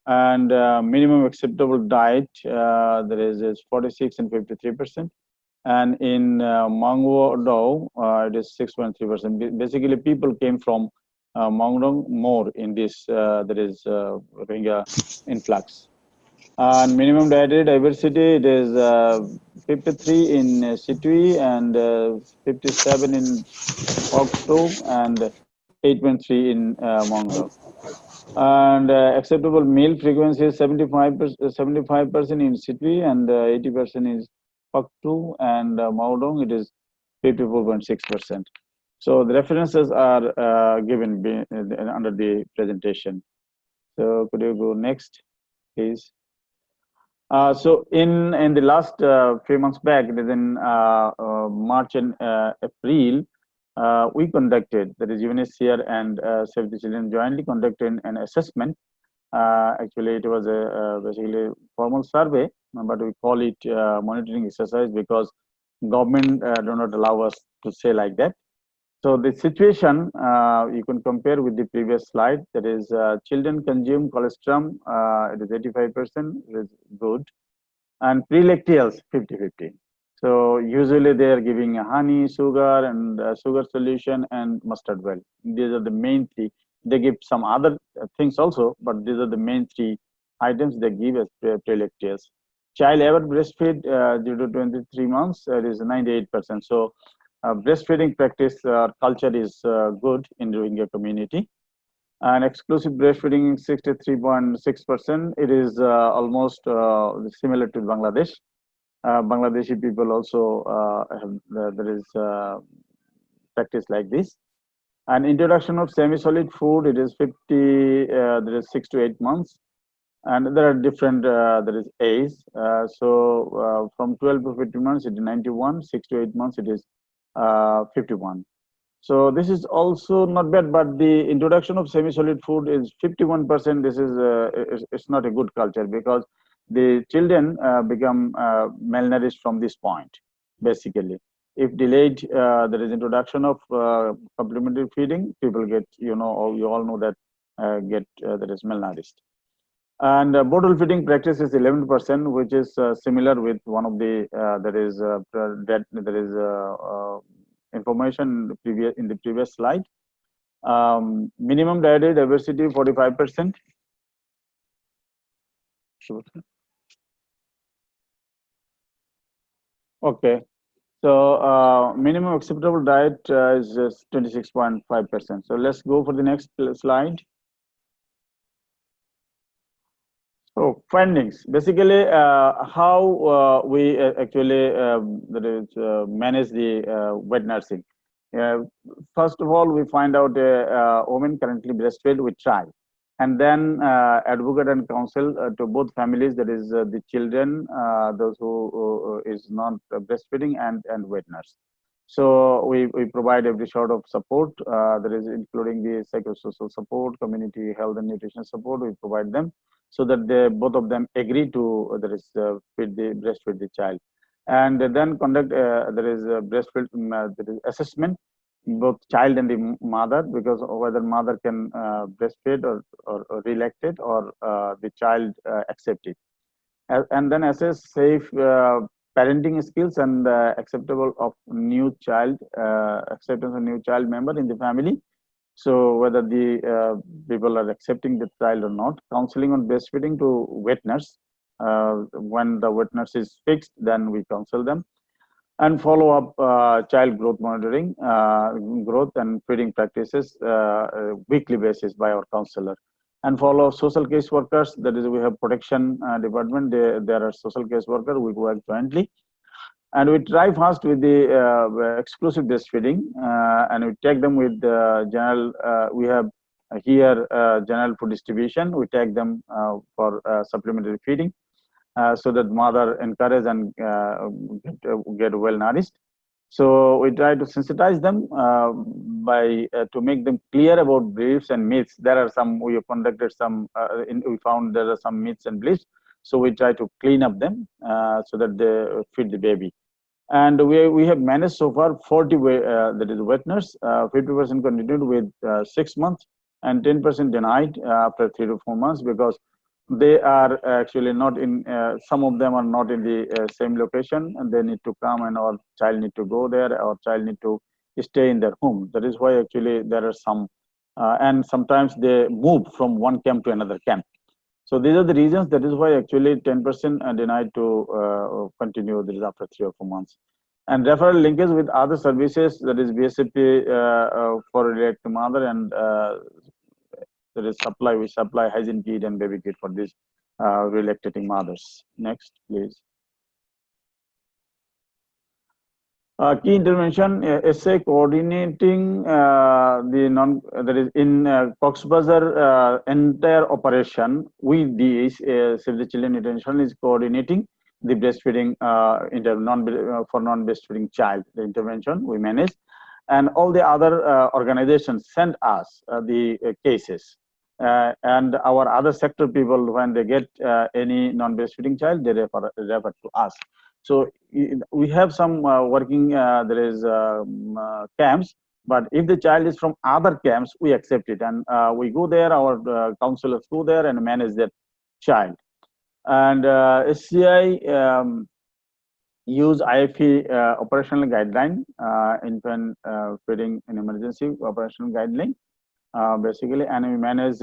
and minimum acceptable diet there is 46 and 53%, and in Mangwo Dao it is 6.3%. Basically, people came from Mangdong more in this there is Rohingya influx. And minimum dietary diversity, it is 53 in Situi and 57 in Pokto and 8.3 in Mangdong. And acceptable meal frequency is 75% in Situi and 80% is Pokto, and Mangdong it is 54.6%. So the references are given under the presentation. So could you go next, please? So in the last few months back, it is in March and April, we conducted, that is UNHCR and Save the Children jointly conducted an assessment. Actually, it was a basically formal survey, but we call it monitoring exercise because government do not allow us to say like that. So the situation you can compare with the previous slide. That is, children consume colostrum. It is 85%. It is good, and pre-lacteals 50-50. So usually they are giving honey, sugar, and sugar solution and mustard oil. These are the main three. They give some other things also, but these are the main three items they give as pre-lacteals. Child ever breastfeed due to 23 months. It is 98%. So breastfeeding practice culture is good in the Rohingya community, and exclusive breastfeeding 63.6%. It is almost similar to Bangladesh. Bangladeshi people also have there is practice like this. And introduction of semi-solid food, it is 50. There is 6 to 8 months, and there are different there is age. So from 12 to 15 months it is 91. 6 to 8 months it is 51. So this is also not bad, but the introduction of semi-solid food is 51%. This is it's not a good culture because the children become malnourished from this point, basically. If delayed, there is introduction of complementary feeding, people get, you all know that that is malnourished. And bottle feeding practice is 11%, which is similar with one of the information in the previous slide. Minimum dietary diversity 45%. Okay, so minimum acceptable diet is 26.5%. So let's go for the next slide. So findings, basically how we actually manage the wet nursing. First of all, we find out a woman currently breastfed with child, and then advocate and counsel to both families, that is the children, those who is not breastfeeding, and wet nurse. So we provide every sort of support, that is including the psychosocial support, community health and nutrition support. We provide them so that both of them agree to breastfeed the child, and then conduct there is breastfeed assessment, both child and the mother, because whether mother can breastfeed or relactate, or the child accept it, and then assess safe parenting skills and acceptable of new child acceptance of new child member in the family. So whether the people are accepting the child or not. Counseling on breastfeeding to wet nurse. When the wet nurse is fixed, then we counsel them. And follow up child growth monitoring, growth and feeding practices weekly basis by our counselor. And follow social case workers, that is we have protection department, there are social case workers, we work jointly. And we try first with the exclusive breastfeeding, and we take them with general, we have here general food distribution, we take them for supplementary feeding, so that mother encourage and get well nourished. So we try to sensitize them by to make them clear about beliefs and myths. There are some, we have conducted some, we found there are some myths and beliefs. So we try to clean up them so that they feed the baby. And we have managed so far 40 that is wet nurse, 50% continued with 6 months, and 10% denied after 3 to 4 months, because they are actually not in, some of them are not in the same location, and they need to come, and our child need to go there, our child need to stay in their home. That is why actually there are some, and sometimes they move from one camp to another camp. So these are the reasons. That is why actually 10% are denied to continue this after 3 or 4 months. And referral linkage with other services, that is BSFP for related to mother, and there is supply, we supply hygiene kit and baby kit for these relactating mothers. Next, please. Key intervention, essay coordinating that is in Cox Bazar entire operation. We, the Save the Children International, is coordinating the breastfeeding for non-breastfeeding child. The intervention we manage, and all the other organizations send us the cases. And our other sector people, when they get any non-breastfeeding child, they refer to us. So we have some working, there is camps, but if the child is from other camps, we accept it, and we go there, our counselors go there and manage that child. And SCI use IFE operational guideline, infant feeding in emergency operational guideline, basically, and we manage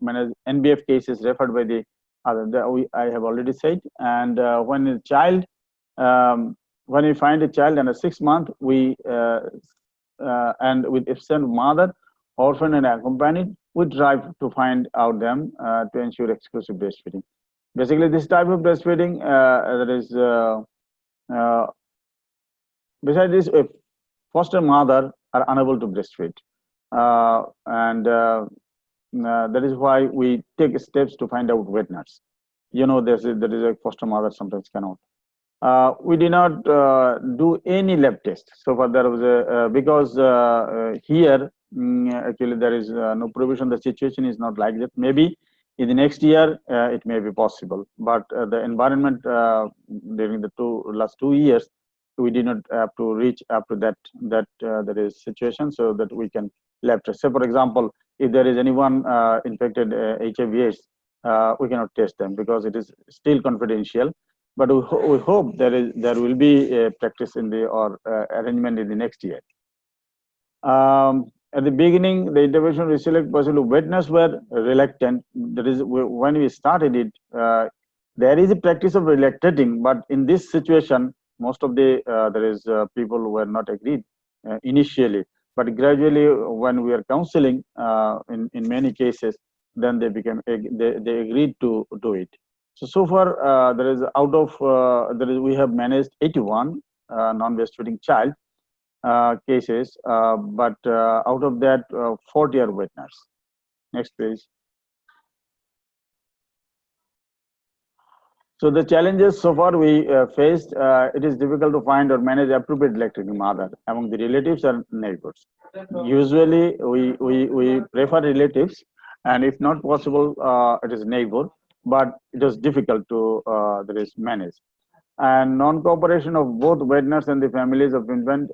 manage NBF cases referred by the other. I have already said. And when a child, when we find a child under 6 months, we and with absent mother, orphan and accompanied, we try to find out them to ensure exclusive breastfeeding. Basically, this type of breastfeeding, that is, besides this, if foster mother are unable to breastfeed, and that is why we take steps to find out wet nurse. You know, there is a foster mother sometimes cannot. We did not do any lab test. So far there was a, because here actually there is no provision. The situation is not like that. Maybe in the next year it may be possible, but the environment during the last 2 years, we did not have to reach up to that is situation, so that we can lab test. So, for example, if there is anyone infected HIV/AIDS, we cannot test them because it is still confidential. But we hope there will be a practice in the arrangement in the next year. At the beginning, the intervention to select possible witness were reluctant. That is, when we started it, there is a practice of reluctating, but in this situation, most of the people who were not agreed initially. But gradually, when we are counseling in many cases, then they they agreed to do it. So far, there is we have managed 81 non-breastfeeding child cases, but out of that, 40 are witness. Next please. So the challenges so far we faced, it is difficult to find or manage appropriate lactating mother among the relatives and neighbors. Usually we prefer relatives, and if not possible, it is neighbor, but it is difficult to manage. And non-cooperation of both witness and the families of infant,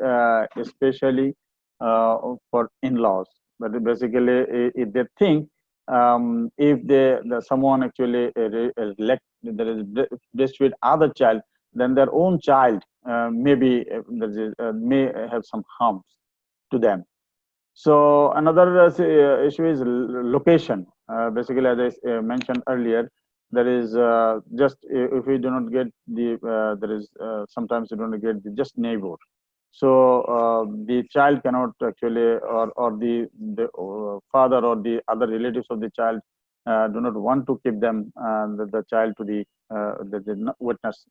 especially for in-laws. But basically, if they think if someone actually breastfeed other child, then their own child may have some harms to them. So another issue is location. Basically, as I mentioned earlier, there is just if we do not get the sometimes you don't get the just neighbor. So the child cannot actually, or the father or the other relatives of the child do not want to keep them the child to the witness,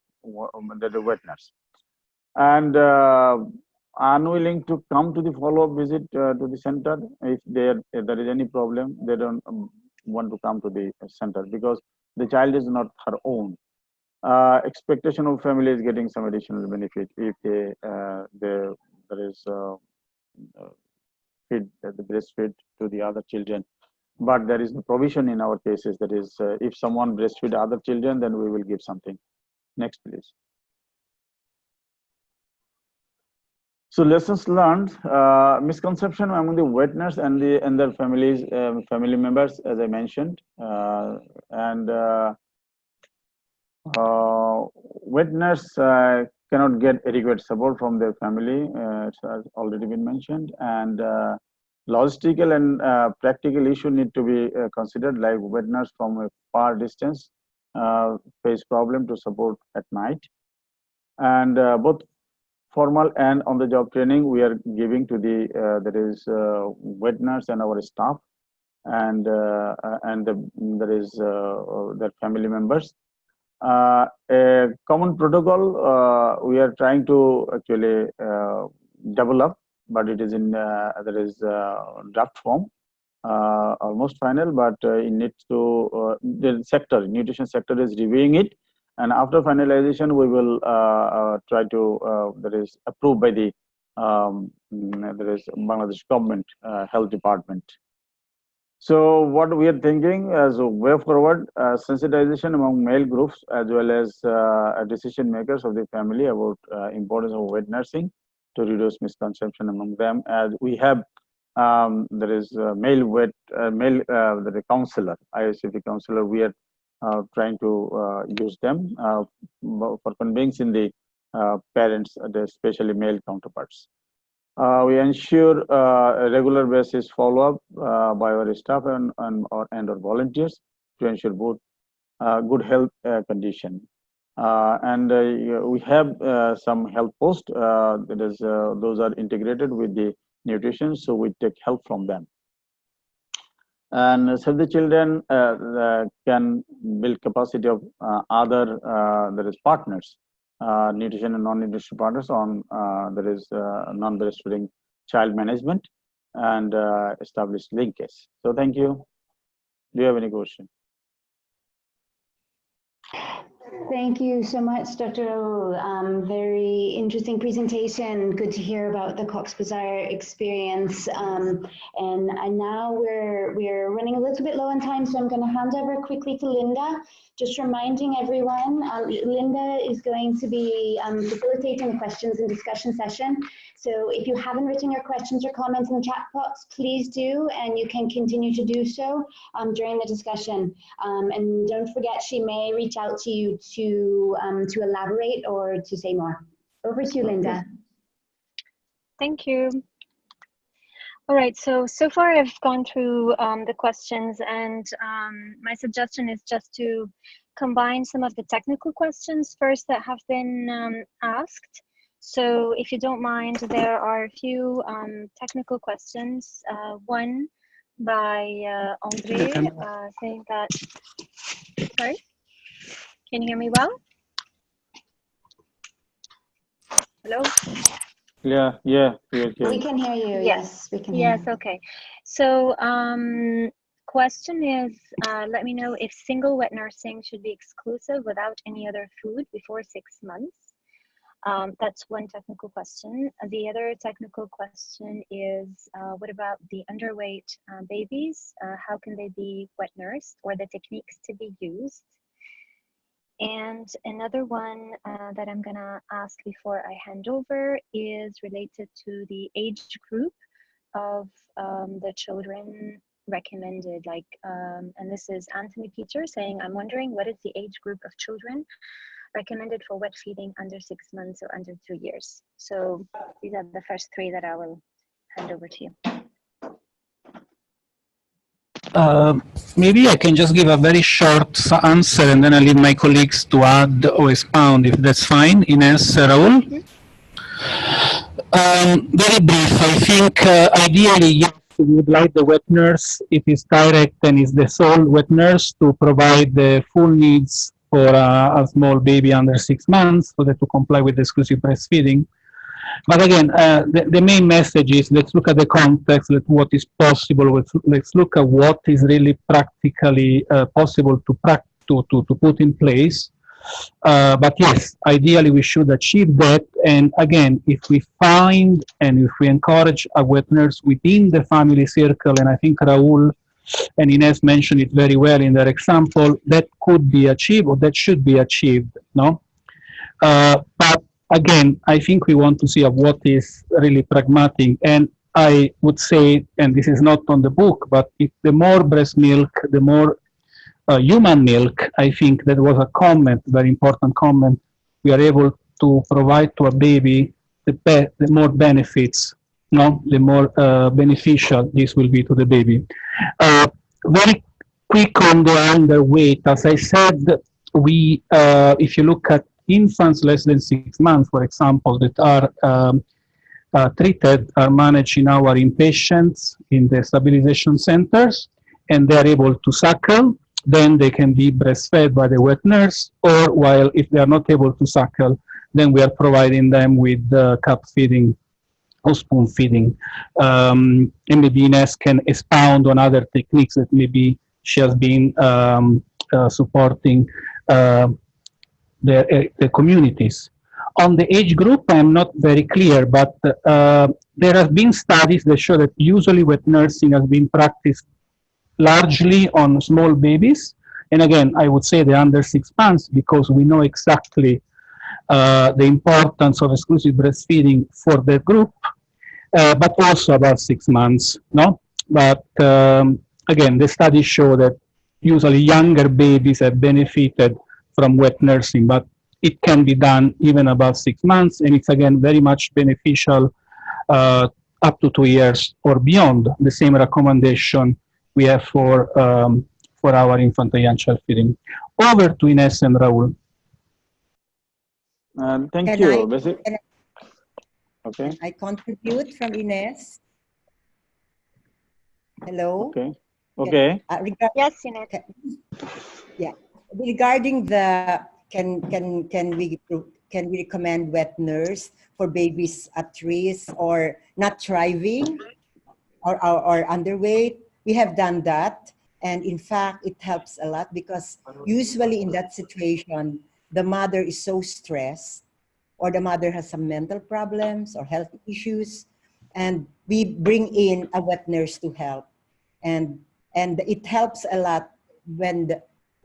and unwilling to come to the follow-up visit to the center. If there is any problem, they don't want to come to the center because the child is not her own. Expectation of family is getting some additional benefit if there is feed the breastfeed to the other children, but there is no provision in our cases. That is, if someone breastfeed other children, then we will give something. Next, please. So lessons learned: misconception among the witness and their families, family members, as I mentioned, and witness cannot get adequate support from their family. It has already been mentioned, and logistical and practical issue need to be considered, like witness from a far distance face problem to support at night, and both formal and on-the-job training we are giving to the witness and our staff, and there is their family members. A common protocol we are trying to actually develop, but it is in draft form, almost final, but it needs to the nutrition sector is reviewing it, and after finalization we will try to approved by the Bangladesh government health department. So what we are thinking as a way forward, sensitization among male groups as well as decision makers of the family about importance of wet nursing to reduce misconception among them. As we have, there is male counselor, IYCF-E counselor. We are trying to use them for convincing the parents, especially male counterparts. We ensure a regular basis follow-up by our staff and our volunteers to ensure both good health condition. We have some health posts. Those are integrated with the nutrition, so we take help from them. And Save the Children can build capacity of other partners. Nutrition and non-nutrition partners on non-breastfeeding child management and establish linkage. So thank you. Do you have any question? Thank you so much, Dr. Ruhul. Very interesting presentation. Good to hear about the Cox Bazar experience. And now we're running a little bit low on time, so I'm going to hand over quickly to Linda Just reminding everyone, Linda is going to be facilitating the questions and discussion session. So if you haven't written your questions or comments in the chat box, please do, and you can continue to do so during the discussion. And don't forget, she may reach out to you to elaborate or to say more. Over to you, Linda. Thank you. All right, so far I've gone through the questions, and my suggestion is just to combine some of the technical questions first that have been asked. So if you don't mind, there are a few technical questions. One by Andre saying that, sorry, can you hear me well? Hello? Yeah, We can hear you. Yes, we can hear you. Yes, okay. So question is, let me know if single wet nursing should be exclusive without any other food before 6 months. That's one technical question. The other technical question is, what about the underweight babies? How can they be wet nursed, or the techniques to be used? And another one that I'm gonna ask before I hand over is related to the age group of the children recommended. Like, and this is Anthony Peter saying, I'm wondering what is the age group of children recommended for wet feeding under 6 months or under 2 years? So these are the first three that I will hand over to you. Maybe I can just give a very short answer, and then I leave my colleagues to add or expound, if that's fine. Innes, Ruhul? Very brief. I think ideally, yes, we would like the wet nurse, if it's direct and is the sole wet nurse, to provide the full needs for a small baby under 6 months, so that to comply with exclusive breastfeeding. But again, the main message is, let's look at the context, what is possible, let's look at what is really practically possible to put in place. But yes, ideally we should achieve that. And again, if we find and if we encourage a wet nurse within the family circle, and I think Ruhul and Innes mentioned it very well in their example, that could be achieved, or that should be achieved, no? But again, I think we want to see what is really pragmatic. And I would say, and this is not on the book, but if the more breast milk, the more human milk, I think that was a comment, very important comment, we are able to provide to a baby, the more benefits, no, the more beneficial this will be to the baby. Very quick on the underweight, as I said, we, if you look at infants less than 6 months, for example, that are treated, are managed in our inpatients in the stabilization centers, and they are able to suckle, then they can be breastfed by the wet nurse, or while if they are not able to suckle, then we are providing them with cup feeding or spoon feeding. And maybe Innes can expound on other techniques that maybe she has been supporting the communities. On the age group, I'm not very clear, but there have been studies that show that usually wet nursing has been practiced largely on small babies. And again, I would say the under 6 months, because we know exactly the importance of exclusive breastfeeding for that group, but also about 6 months, no? But again, the studies show that usually younger babies have benefited from wet nursing, but it can be done even about 6 months, and it's again very much beneficial up to 2 years or beyond. The same recommendation we have for our infant and child feeding. Over to Innes and Ruhul. Thank you. Okay. I contribute from Innes. Hello. Okay. Okay. Yes, Innes. Yeah. Regarding the can we recommend wet nurse for babies at risk or not thriving or underweight? We have done that, and in fact it helps a lot, because usually in that situation the mother is so stressed, or the mother has some mental problems or health issues, and we bring in a wet nurse to help, and it helps a lot when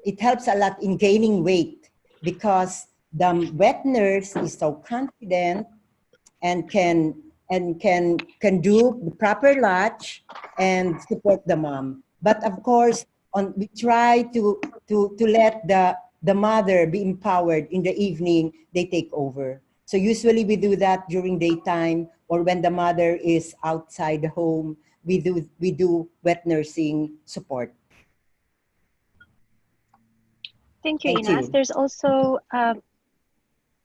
it helps a lot in gaining weight because the wet nurse is so confident and can do the proper latch and support the mom. But of course, we try to let the mother be empowered. In the evening, they take over. So usually we do that during daytime or when the mother is outside the home. We do wet nursing support. Thank you, Thank Innes. you. There's also,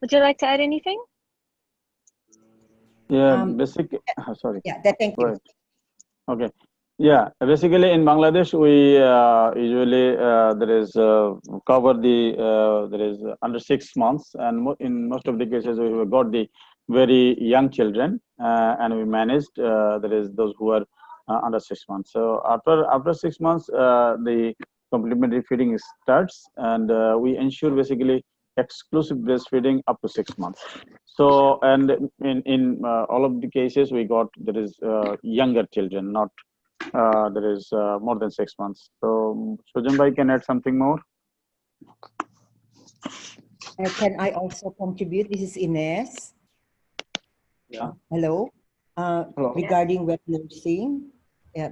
would you like to add anything? Yeah, sorry. Yeah, thank you. Right. Okay. Yeah, basically in Bangladesh, we usually there is cover the there is under 6 months, and in most of the cases we have got the very young children, and we managed there is those who are under 6 months. So after 6 months, the complementary feeding starts, and we ensure basically exclusive breastfeeding up to 6 months. So, and in all of the cases, we got there is younger children, not there is more than 6 months. So, Sujan bhai can add something more. Can I also contribute? This is Innes. Yeah. Hello. Hello. Regarding wet nursing,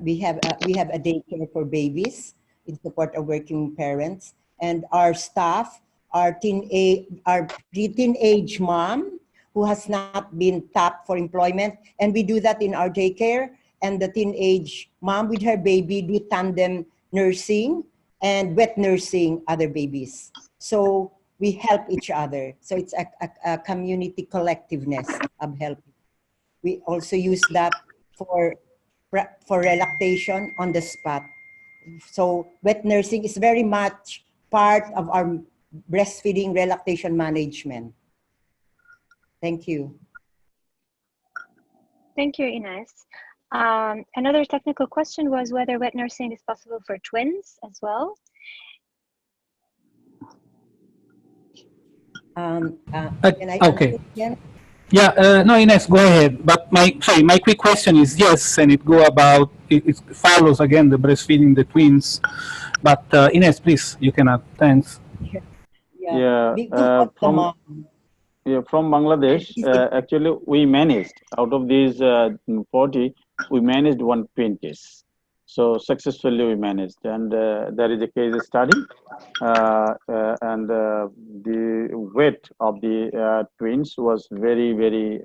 we have a daycare for babies in support of working parents, and our staff are teenage mom who has not been tapped for employment, and we do that in our daycare. And the teenage mom with her baby do tandem nursing and wet nursing other babies. So we help each other. So it's a community collectiveness of helping. We also use that for relactation on the spot. So wet nursing is very much part of our breastfeeding relactation management. Thank you. Thank you, Innes. Another technical question was whether wet nursing is possible for twins as well. Can I okay. again? Yeah, no, Innes, go ahead. But my quick question is yes, and it follows again the breastfeeding the twins. But Innes, please, you can add. Thanks. Yeah, from Bangladesh, actually we managed out of these 40, we managed 120s. So successfully we managed, and there is a case study, and the weight of the twins was very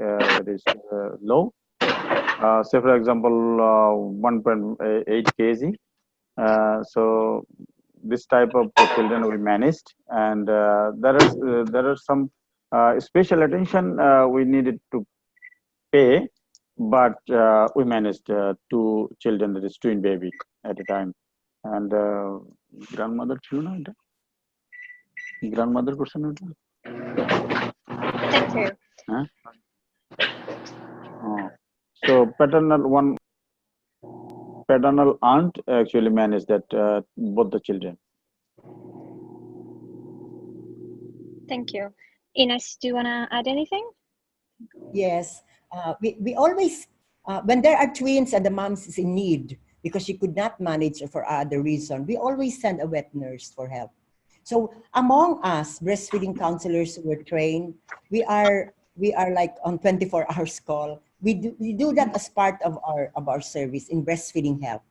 low. Say for example, 1.8 kg. So this type of children we managed, and there are some special attention we needed to pay, but we managed 2 children, that is twin baby at a time, and grandmother children, grandmother person. Thank you. Huh? So paternal aunt actually managed that both the children. Thank you. Innes, do you want to add anything? Yes. We always, when there are twins and the mom is in need because she could not manage for other reason, we always send a wet nurse for help. So among us, breastfeeding counselors who were trained, we are like on 24 hours call. We do that as part of our service in breastfeeding help.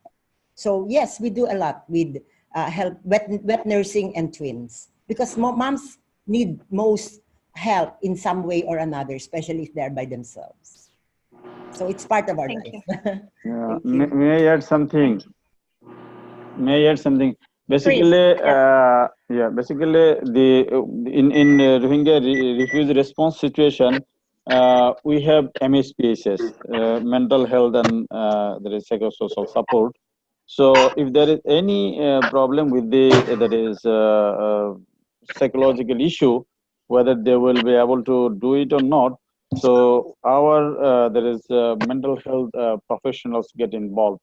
So yes, we do a lot with help wet nursing and twins because moms need most help in some way or another, especially if they're by themselves. So it's part of our life. Yeah. May I add something? Basically, basically in Rohingya refugee response situation, we have MSPSS, mental health and there is psychosocial support. So if there is any problem with the psychological issue, whether they will be able to do it or not, so our there is mental health professionals get involved.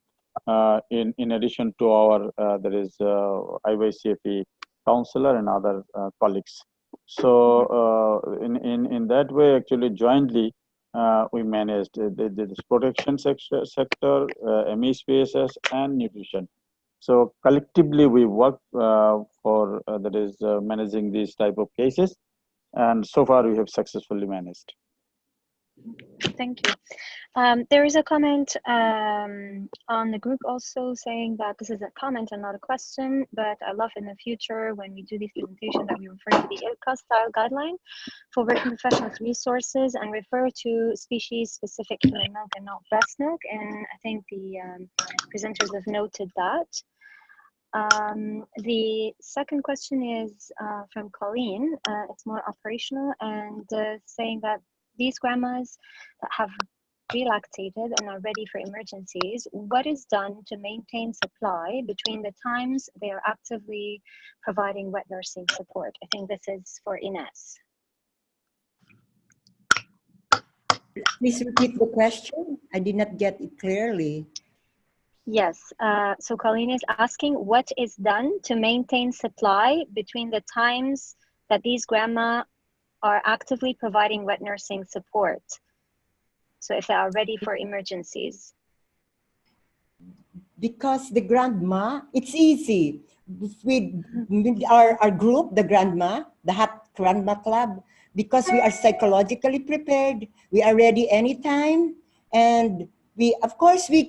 In addition to our there is IYCF-E counselor and other colleagues. So in that way, actually jointly we managed the protection sector, ME spaces and nutrition. So collectively we work for that is managing these type of cases, and so far we have successfully managed. Thank you. There is a comment on the group also saying that this is a comment and not a question, but I love in the future when we do these presentations that we refer to the ILCA style guideline for working professionals resources and refer to species specific human milk and not breast milk. And I think the presenters have noted that. The second question is from Colleen. It's more operational and saying that these grandmas that have relactated and are ready for emergencies, what is done to maintain supply between the times they are actively providing wet nursing support? I think this is for Innes. Please repeat the question. I did not get it clearly. Yes, so Colleen is asking what is done to maintain supply between the times that these grandma are actively providing wet nursing support. So if they are ready for emergencies. Because the grandma, it's easy. With our group, the grandma, the Hot Grandma Club, because we are psychologically prepared, we are ready anytime, and of course, we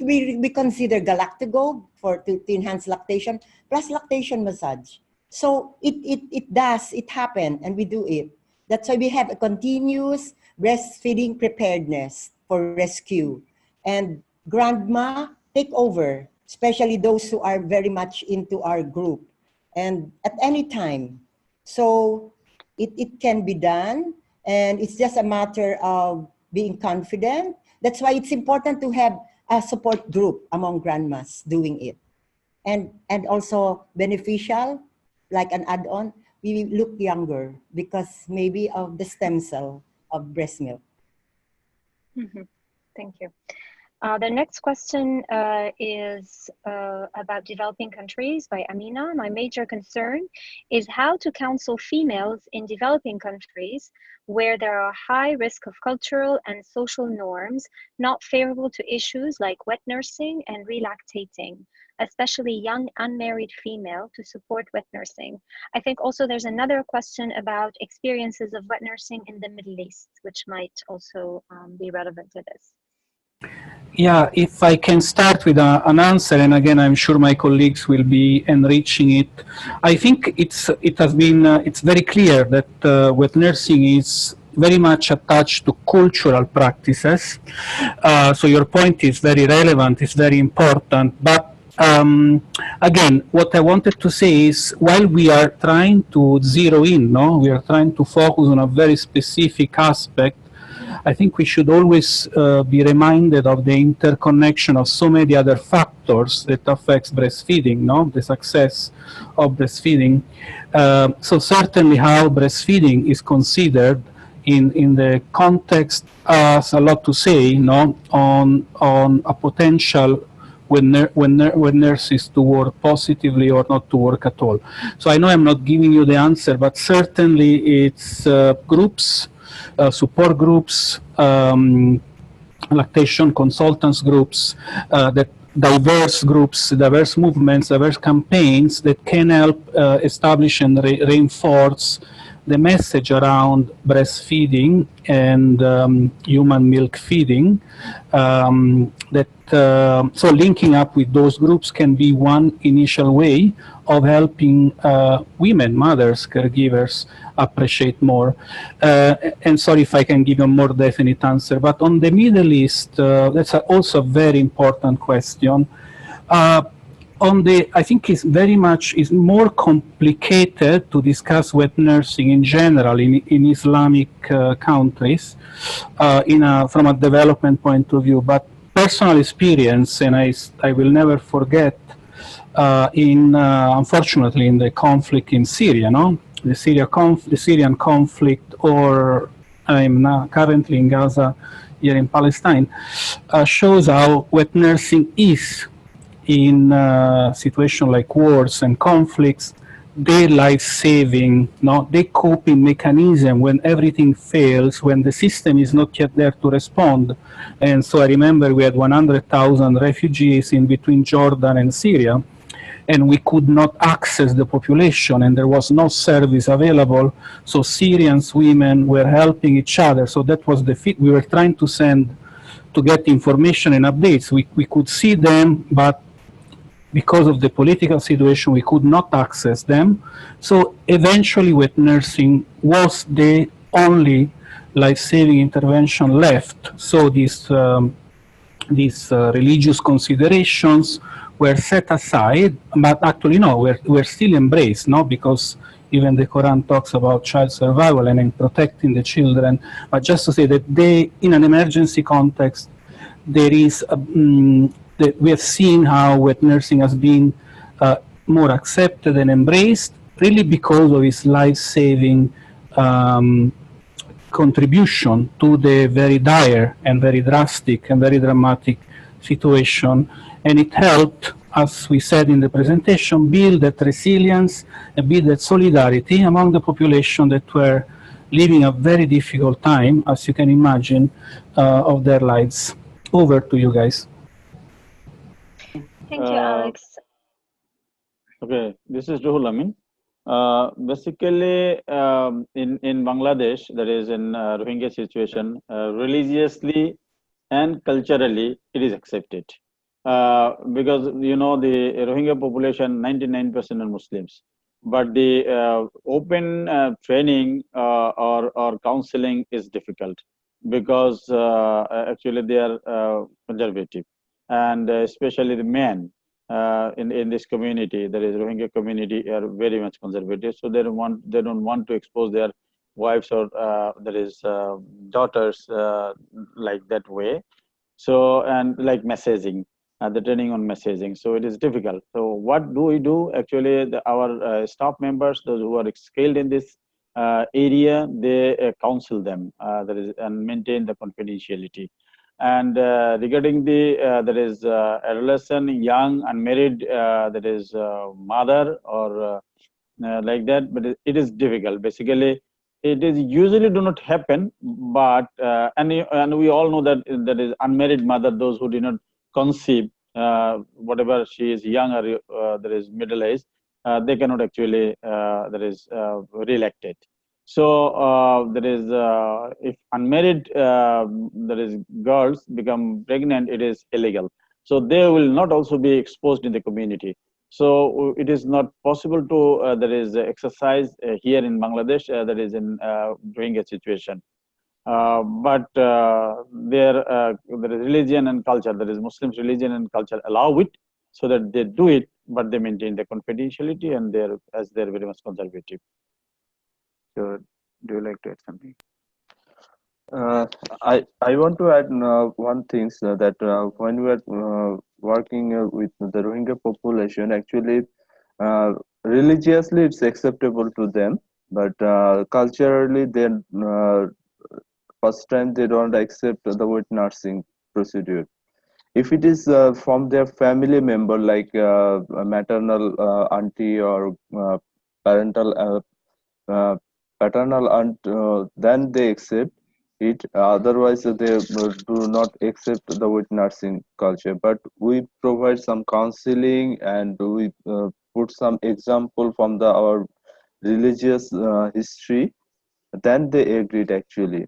consider Galactigo to enhance lactation, plus lactation massage. So it happen, and we do it. That's why we have a continuous breastfeeding preparedness for rescue. And grandma take over, especially those who are very much into our group, and at any time. So it can be done, and it's just a matter of being confident. That's why it's important to have a support group among grandmas doing it. And also beneficial, like an add-on, we look younger because maybe of the stem cell of breast milk. Mm-hmm. Thank you. The next question is about developing countries by Amina. My major concern is how to counsel females in developing countries where there are high risk of cultural and social norms not favorable to issues like wet nursing and relactating, especially young unmarried female to support wet nursing. I think also there's another question about experiences of wet nursing in the Middle East, which might also be relevant to this. Yeah, if I can start with an answer, and again, I'm sure my colleagues will be enriching it. I think it's very clear that wet nursing is very much attached to cultural practices. So your point is very relevant, it's very important. But again, what I wanted to say is, while we are trying to zero in, we are trying to focus on a very specific aspect, I think we should always be reminded of the interconnection of so many other factors that affects breastfeeding, the success of breastfeeding. So certainly how breastfeeding is considered in the context has a lot to say, on a potential when nurses to work positively or not to work at all. So I know I'm not giving you the answer, but certainly it's groups, support groups, lactation consultants groups, that diverse groups, diverse movements, diverse campaigns that can help establish and reinforce the message around breastfeeding and human milk feeding. So linking up with those groups can be one initial way of helping women, mothers, caregivers appreciate more. And sorry if I can give you a more definite answer, but on the Middle East, that's also a very important question. I think it's more complicated to discuss wet nursing in general in Islamic countries from a development point of view. But personal experience, and I will never forget, unfortunately in the conflict in Syria, the Syrian conflict, or I'm now currently in Gaza, here in Palestine, shows how wet nursing is in situations like wars and conflicts, their life-saving, their coping mechanism when everything fails, when the system is not yet there to respond. And so I remember we had 100,000 refugees in between Jordan and Syria. and we could not access the population, and there was no service available. So Syrian women were helping each other. So that was the fit. We were trying to get information and updates. We could see them, but because of the political situation, we could not access them. So eventually wet nursing was the only life-saving intervention left. So these religious considerations were set aside, but actually no, we're still embraced, no, because even the Quran talks about child survival and in protecting the children. But just to say that in an emergency context, there is that we have seen how wet nursing has been more accepted and embraced, really because of its life-saving contribution to the very dire and very drastic and very dramatic situation. And it helped, as we said in the presentation, build that resilience and build that solidarity among the population that were living a very difficult time, as you can imagine, of their lives. Over to you guys. Thank you, Alex. Okay, this is Ruhul, Amin. Basically, in Bangladesh, that is in Rohingya situation, religiously and culturally, it is accepted. Because, you know, the Rohingya population, 99% are Muslims. But the open training or counseling is difficult because actually they are conservative. And especially the men in this community, that is Rohingya community, are very much conservative. So they don't want to expose their wives or daughters like that way. So, and like messaging, the training on messaging. So it is difficult. So what do we do? Actually, our staff members, those who are skilled in this area, they counsel them and maintain the confidentiality. And regarding the there is adolescent, young, unmarried, that is mother or like that, but it is difficult. Basically, it is usually do not happen, but and we all know that that is unmarried mother, those who did not conceive, whatever she is young or there is middle age, they cannot actually that is re-elected. So there is if unmarried there is girls become pregnant, it is illegal. So they will not also be exposed in the community. So it is not possible to there is exercise here in Bangladesh that is in Rohingya situation. But there is religion and culture, there is Muslims religion and culture allow it, so that they do it, but they maintain the confidentiality and they're very much conservative. So, do you like to add something? I want to add one thing, so that when we are working with the Rohingya population, actually religiously it's acceptable to them, but culturally then first time they don't accept the wet nursing procedure. If it is from their family member, like a maternal auntie or parental paternal aunt, then they accept it. Otherwise, they do not accept the wet nursing culture. But we provide some counseling and we put some example from our religious history. Then they agreed actually.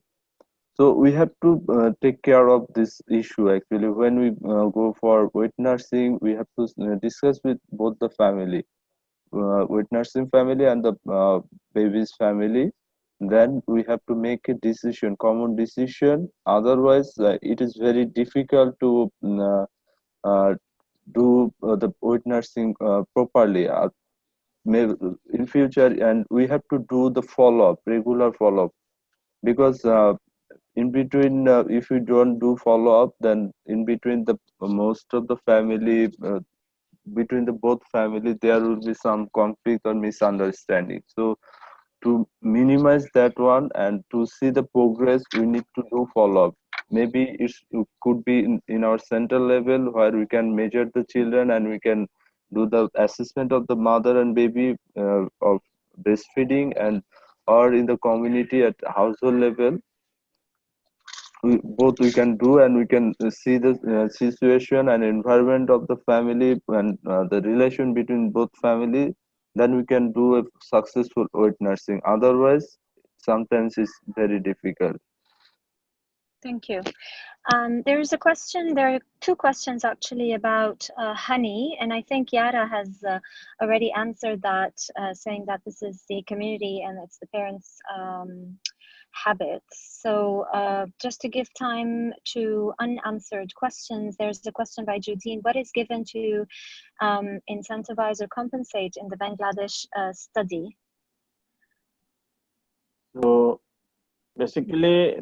So we have to take care of this issue actually. When we go for wet nursing, we have to discuss with both the family, wet nursing family and the baby's family. Then we have to make a decision, common decision. Otherwise, it is very difficult to do the wet nursing properly. Maybe in future, and we have to do the follow-up, regular follow-up, because in between, if you don't do follow-up, then in between the most of the family, between the both family, there will be some conflict or misunderstanding. So to minimize that one and to see the progress, we need to do follow-up. Maybe it could be in our central level where we can measure the children and we can do the assessment of the mother and baby of breastfeeding, and or in the community at household level. we can do, and we can see the situation and environment of the family and the relation between both family, then we can do a successful wet nursing. Otherwise sometimes it's very difficult. Thank you. There's a question, there are two questions actually about honey, and I think Yara has already answered that, saying that this is the community and it's the parents' habits. So just to give time to unanswered questions, there's a question by Judine. What is given to incentivize or compensate in the Bangladesh study? So basically,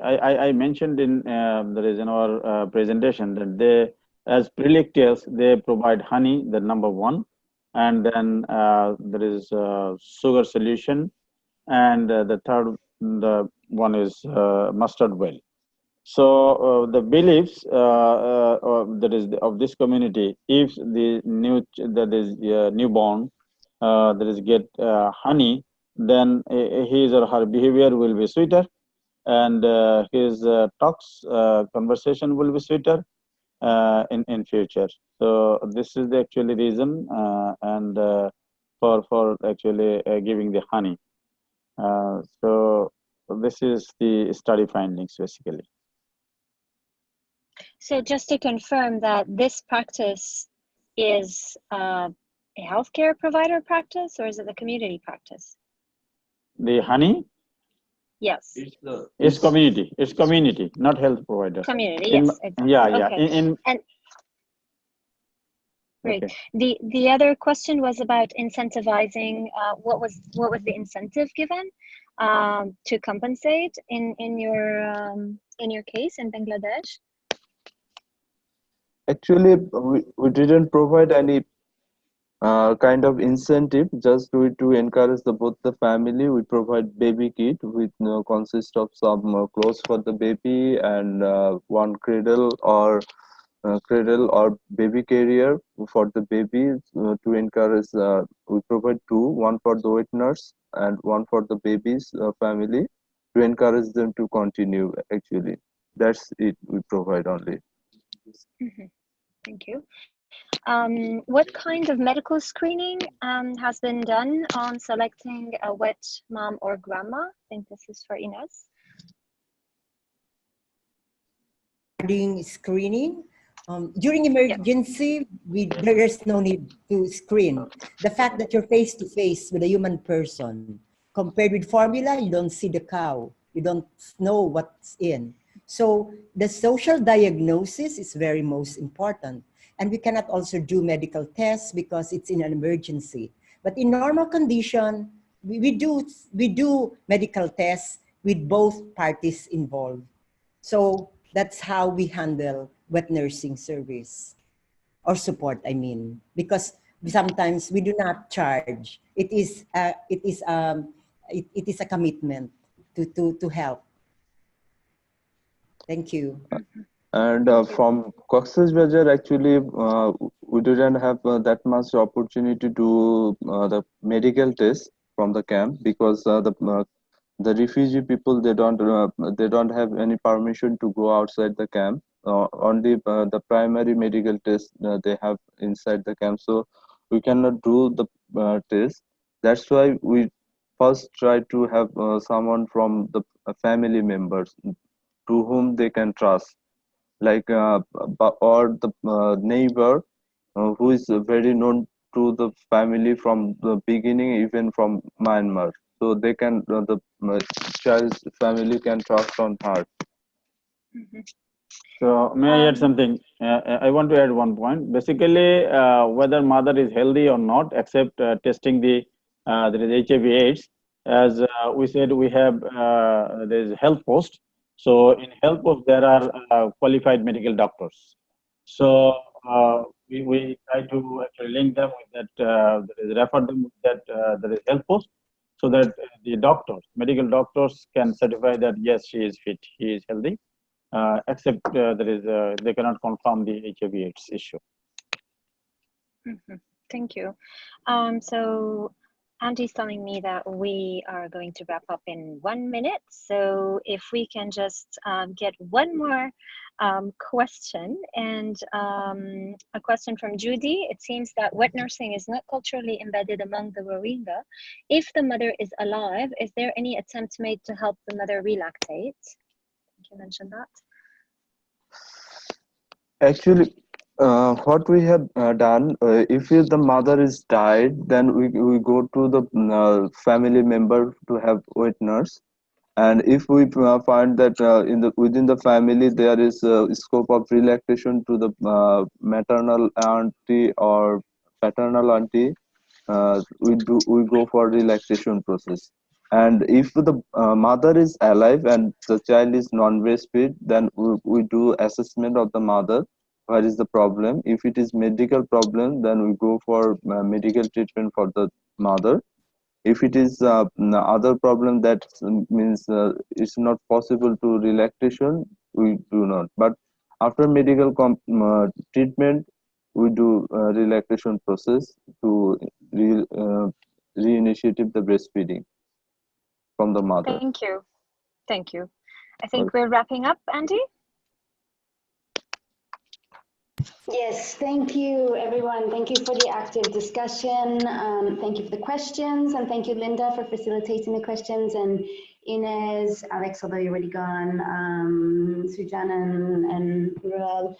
I mentioned in there is in our presentation that they, as prelictors, they provide honey, the number one, and then there is sugar solution, and the third, the one is mustard oil. So the beliefs that is of this community, if the newborn that is get honey, then his or her behavior will be sweeter, and his talks conversation will be sweeter in future. So this is the actually reason and for actually giving the honey. So this is the study findings basically. So just to confirm that this practice is a healthcare provider practice, or is it the community practice? The honey? Yes. It's community. It's community, not health provider. Community, yes, exactly. Yeah, yeah. Okay. And great. Okay. The other question was about incentivizing. What was the incentive given to compensate in your case in Bangladesh? Actually we didn't provide any kind of incentive, just to encourage both the family. We provide baby kit with consist of some clothes for the baby and one cradle or baby carrier for the baby, to encourage. We provide two, one for the wet nurse and one for the baby's family, to encourage them to continue. Actually that's it, we provide only. Mm-hmm. Thank you. What kind of medical screening has been done on selecting a wet mom or grandma? I think this is for Innes. Regarding screening, during emergency, there is no need to screen. The fact that you're face to face with a human person, compared with formula, you don't see the cow, you don't know what's in. So the social diagnosis is very most important. And we cannot also do medical tests because it's in an emergency. But in normal condition, we do medical tests with both parties involved. So that's how we handle wet nursing service or support, I mean, because sometimes we do not charge. It is a commitment to help. Thank you. And from Cox Bazar, actually, we didn't have that much opportunity to do the medical test from the camp, because the refugee people, they don't have any permission to go outside the camp. Only the primary medical test they have inside the camp, so we cannot do the test. That's why we first try to have someone from the family members to whom they can trust, like or the neighbor who is very known to the family from the beginning, even from Myanmar, so they can the child's family can trust on her. Mm-hmm. So may I add something? I want to add one point. Basically, whether mother is healthy or not, except testing the there is HIV/AIDS. As we said, we have there is health post. So in health post there are qualified medical doctors. So we try to actually link them with that, refer them with that there is health post, so that the doctors, medical doctors, can certify that yes, she is fit, he is healthy. Except there is they cannot confirm the HIV/AIDS issue. Mm-hmm. Thank you. So Andy's telling me that we are going to wrap up in 1 minute. So if we can just get one more question, and a question from Judy. It seems that wet nursing is not culturally embedded among the Rohingya. If the mother is alive, is there any attempt made to help the mother relactate? You mentioned that. Actually, what we have done, if the mother is died, then we go to the family member to have wet nurse. And if we find that within the family there is a scope of relaxation to the maternal auntie or paternal auntie, we go for relaxation process. And if the mother is alive and the child is non-breastfeed, then we do assessment of the mother. What is the problem? If it is medical problem, then we go for medical treatment for the mother. If it is other problem that means it's not possible to relaxation, we do not. But after medical treatment, we do relaxation process to reinitiate the breastfeeding from the mother. Thank you. Thank you. I think we're wrapping up, Andy. Yes, thank you, everyone. Thank you for the active discussion. Thank you for the questions, and thank you, Linda, for facilitating the questions, and Innes, Alex, although you're already gone, Sujan and Ruhul,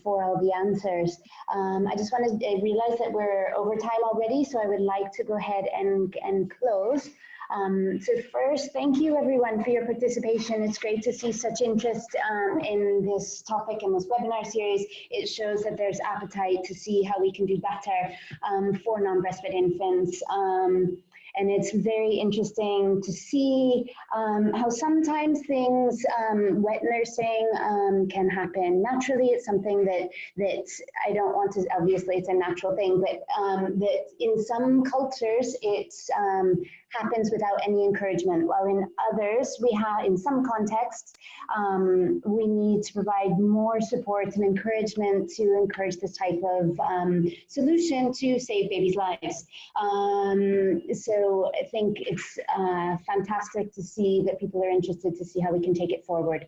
for all the answers. I just wanted to realize that we're over time already, so I would like to go ahead and close. So first, thank you everyone for your participation. It's great to see such interest in this topic and this webinar series. It shows that there's appetite to see how we can do better for non-breastfed infants. And it's very interesting to see how sometimes things, wet nursing can happen naturally. It's something that I don't want to, obviously it's a natural thing, but that in some cultures it happens without any encouragement, while in others, in some contexts, we need to provide more support and encouragement to encourage this type of solution to save babies' lives. So I think it's fantastic to see that people are interested to see how we can take it forward.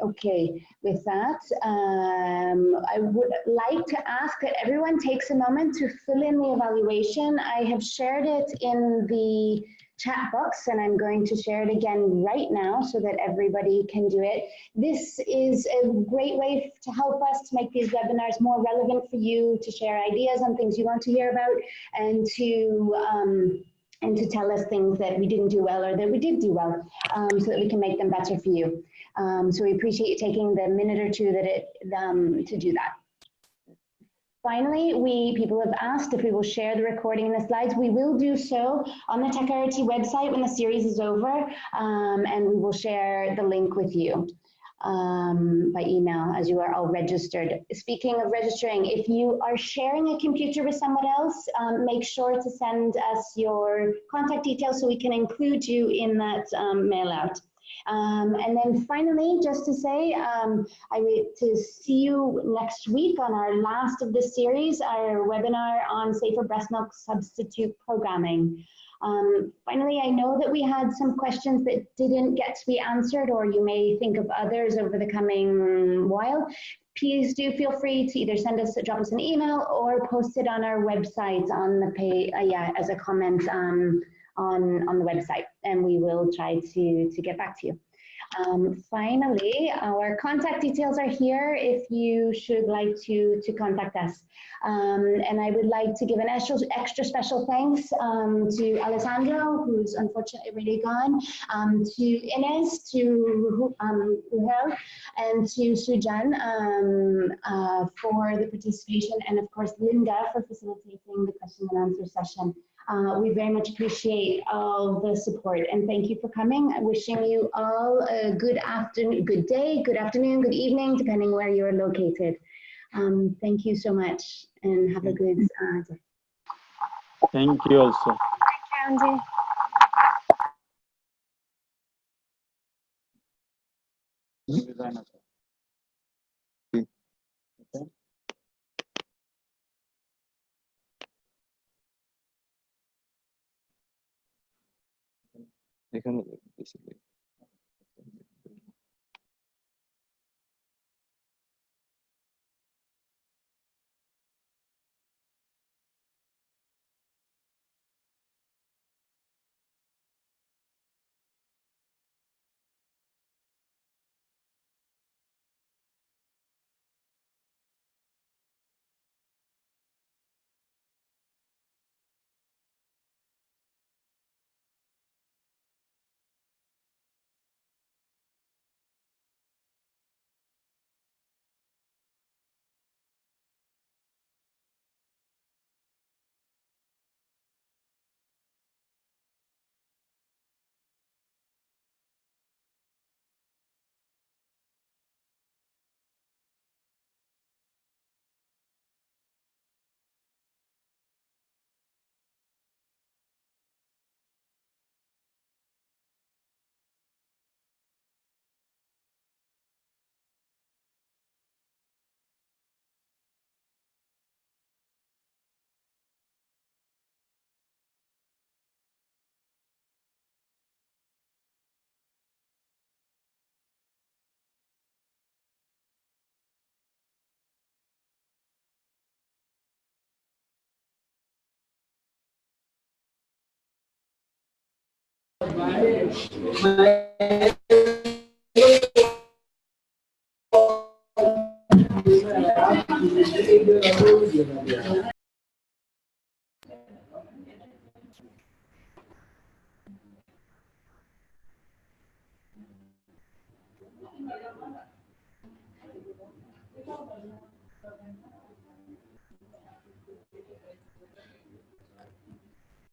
Okay, with that, I would like to ask that everyone takes a moment to fill in the evaluation. I have shared it in the chat box, and I'm going to share it again right now so that everybody can do it. This is a great way to help us to make these webinars more relevant for you, to share ideas on things you want to hear about, and to tell us things that we didn't do well or that we did do well, so that we can make them better for you. So we appreciate you taking the minute or two to do that. Finally, people have asked if we will share the recording and the slides. We will do so on the TechRRT website when the series is over, and we will share the link with you by email as you are all registered. Speaking of registering, if you are sharing a computer with someone else, make sure to send us your contact details so we can include you in that mail out. And then finally, just to say, I wait to see you next week on our last of this series, our webinar on safer breast milk substitute programming. Finally, I know that we had some questions that didn't get to be answered, or you may think of others over the coming while. Please do feel free to either drop us an email or post it on our website on the page, as a comment on the website, and we will try to get back to you. Finally, our contact details are here if you should like to contact us. And I would like to give an extra special thanks to Alessandro, who's unfortunately already gone, to Innes, to Ruhul, and to Sujan for the participation, and of course Linda for facilitating the question and answer session. We very much appreciate all the support, and thank you for coming. I'm wishing you all a good afternoon, good day, good afternoon, good evening, depending where you're located. Thank you so much, and have a good day. Thank you also. Thank you, Andy. এখানে basically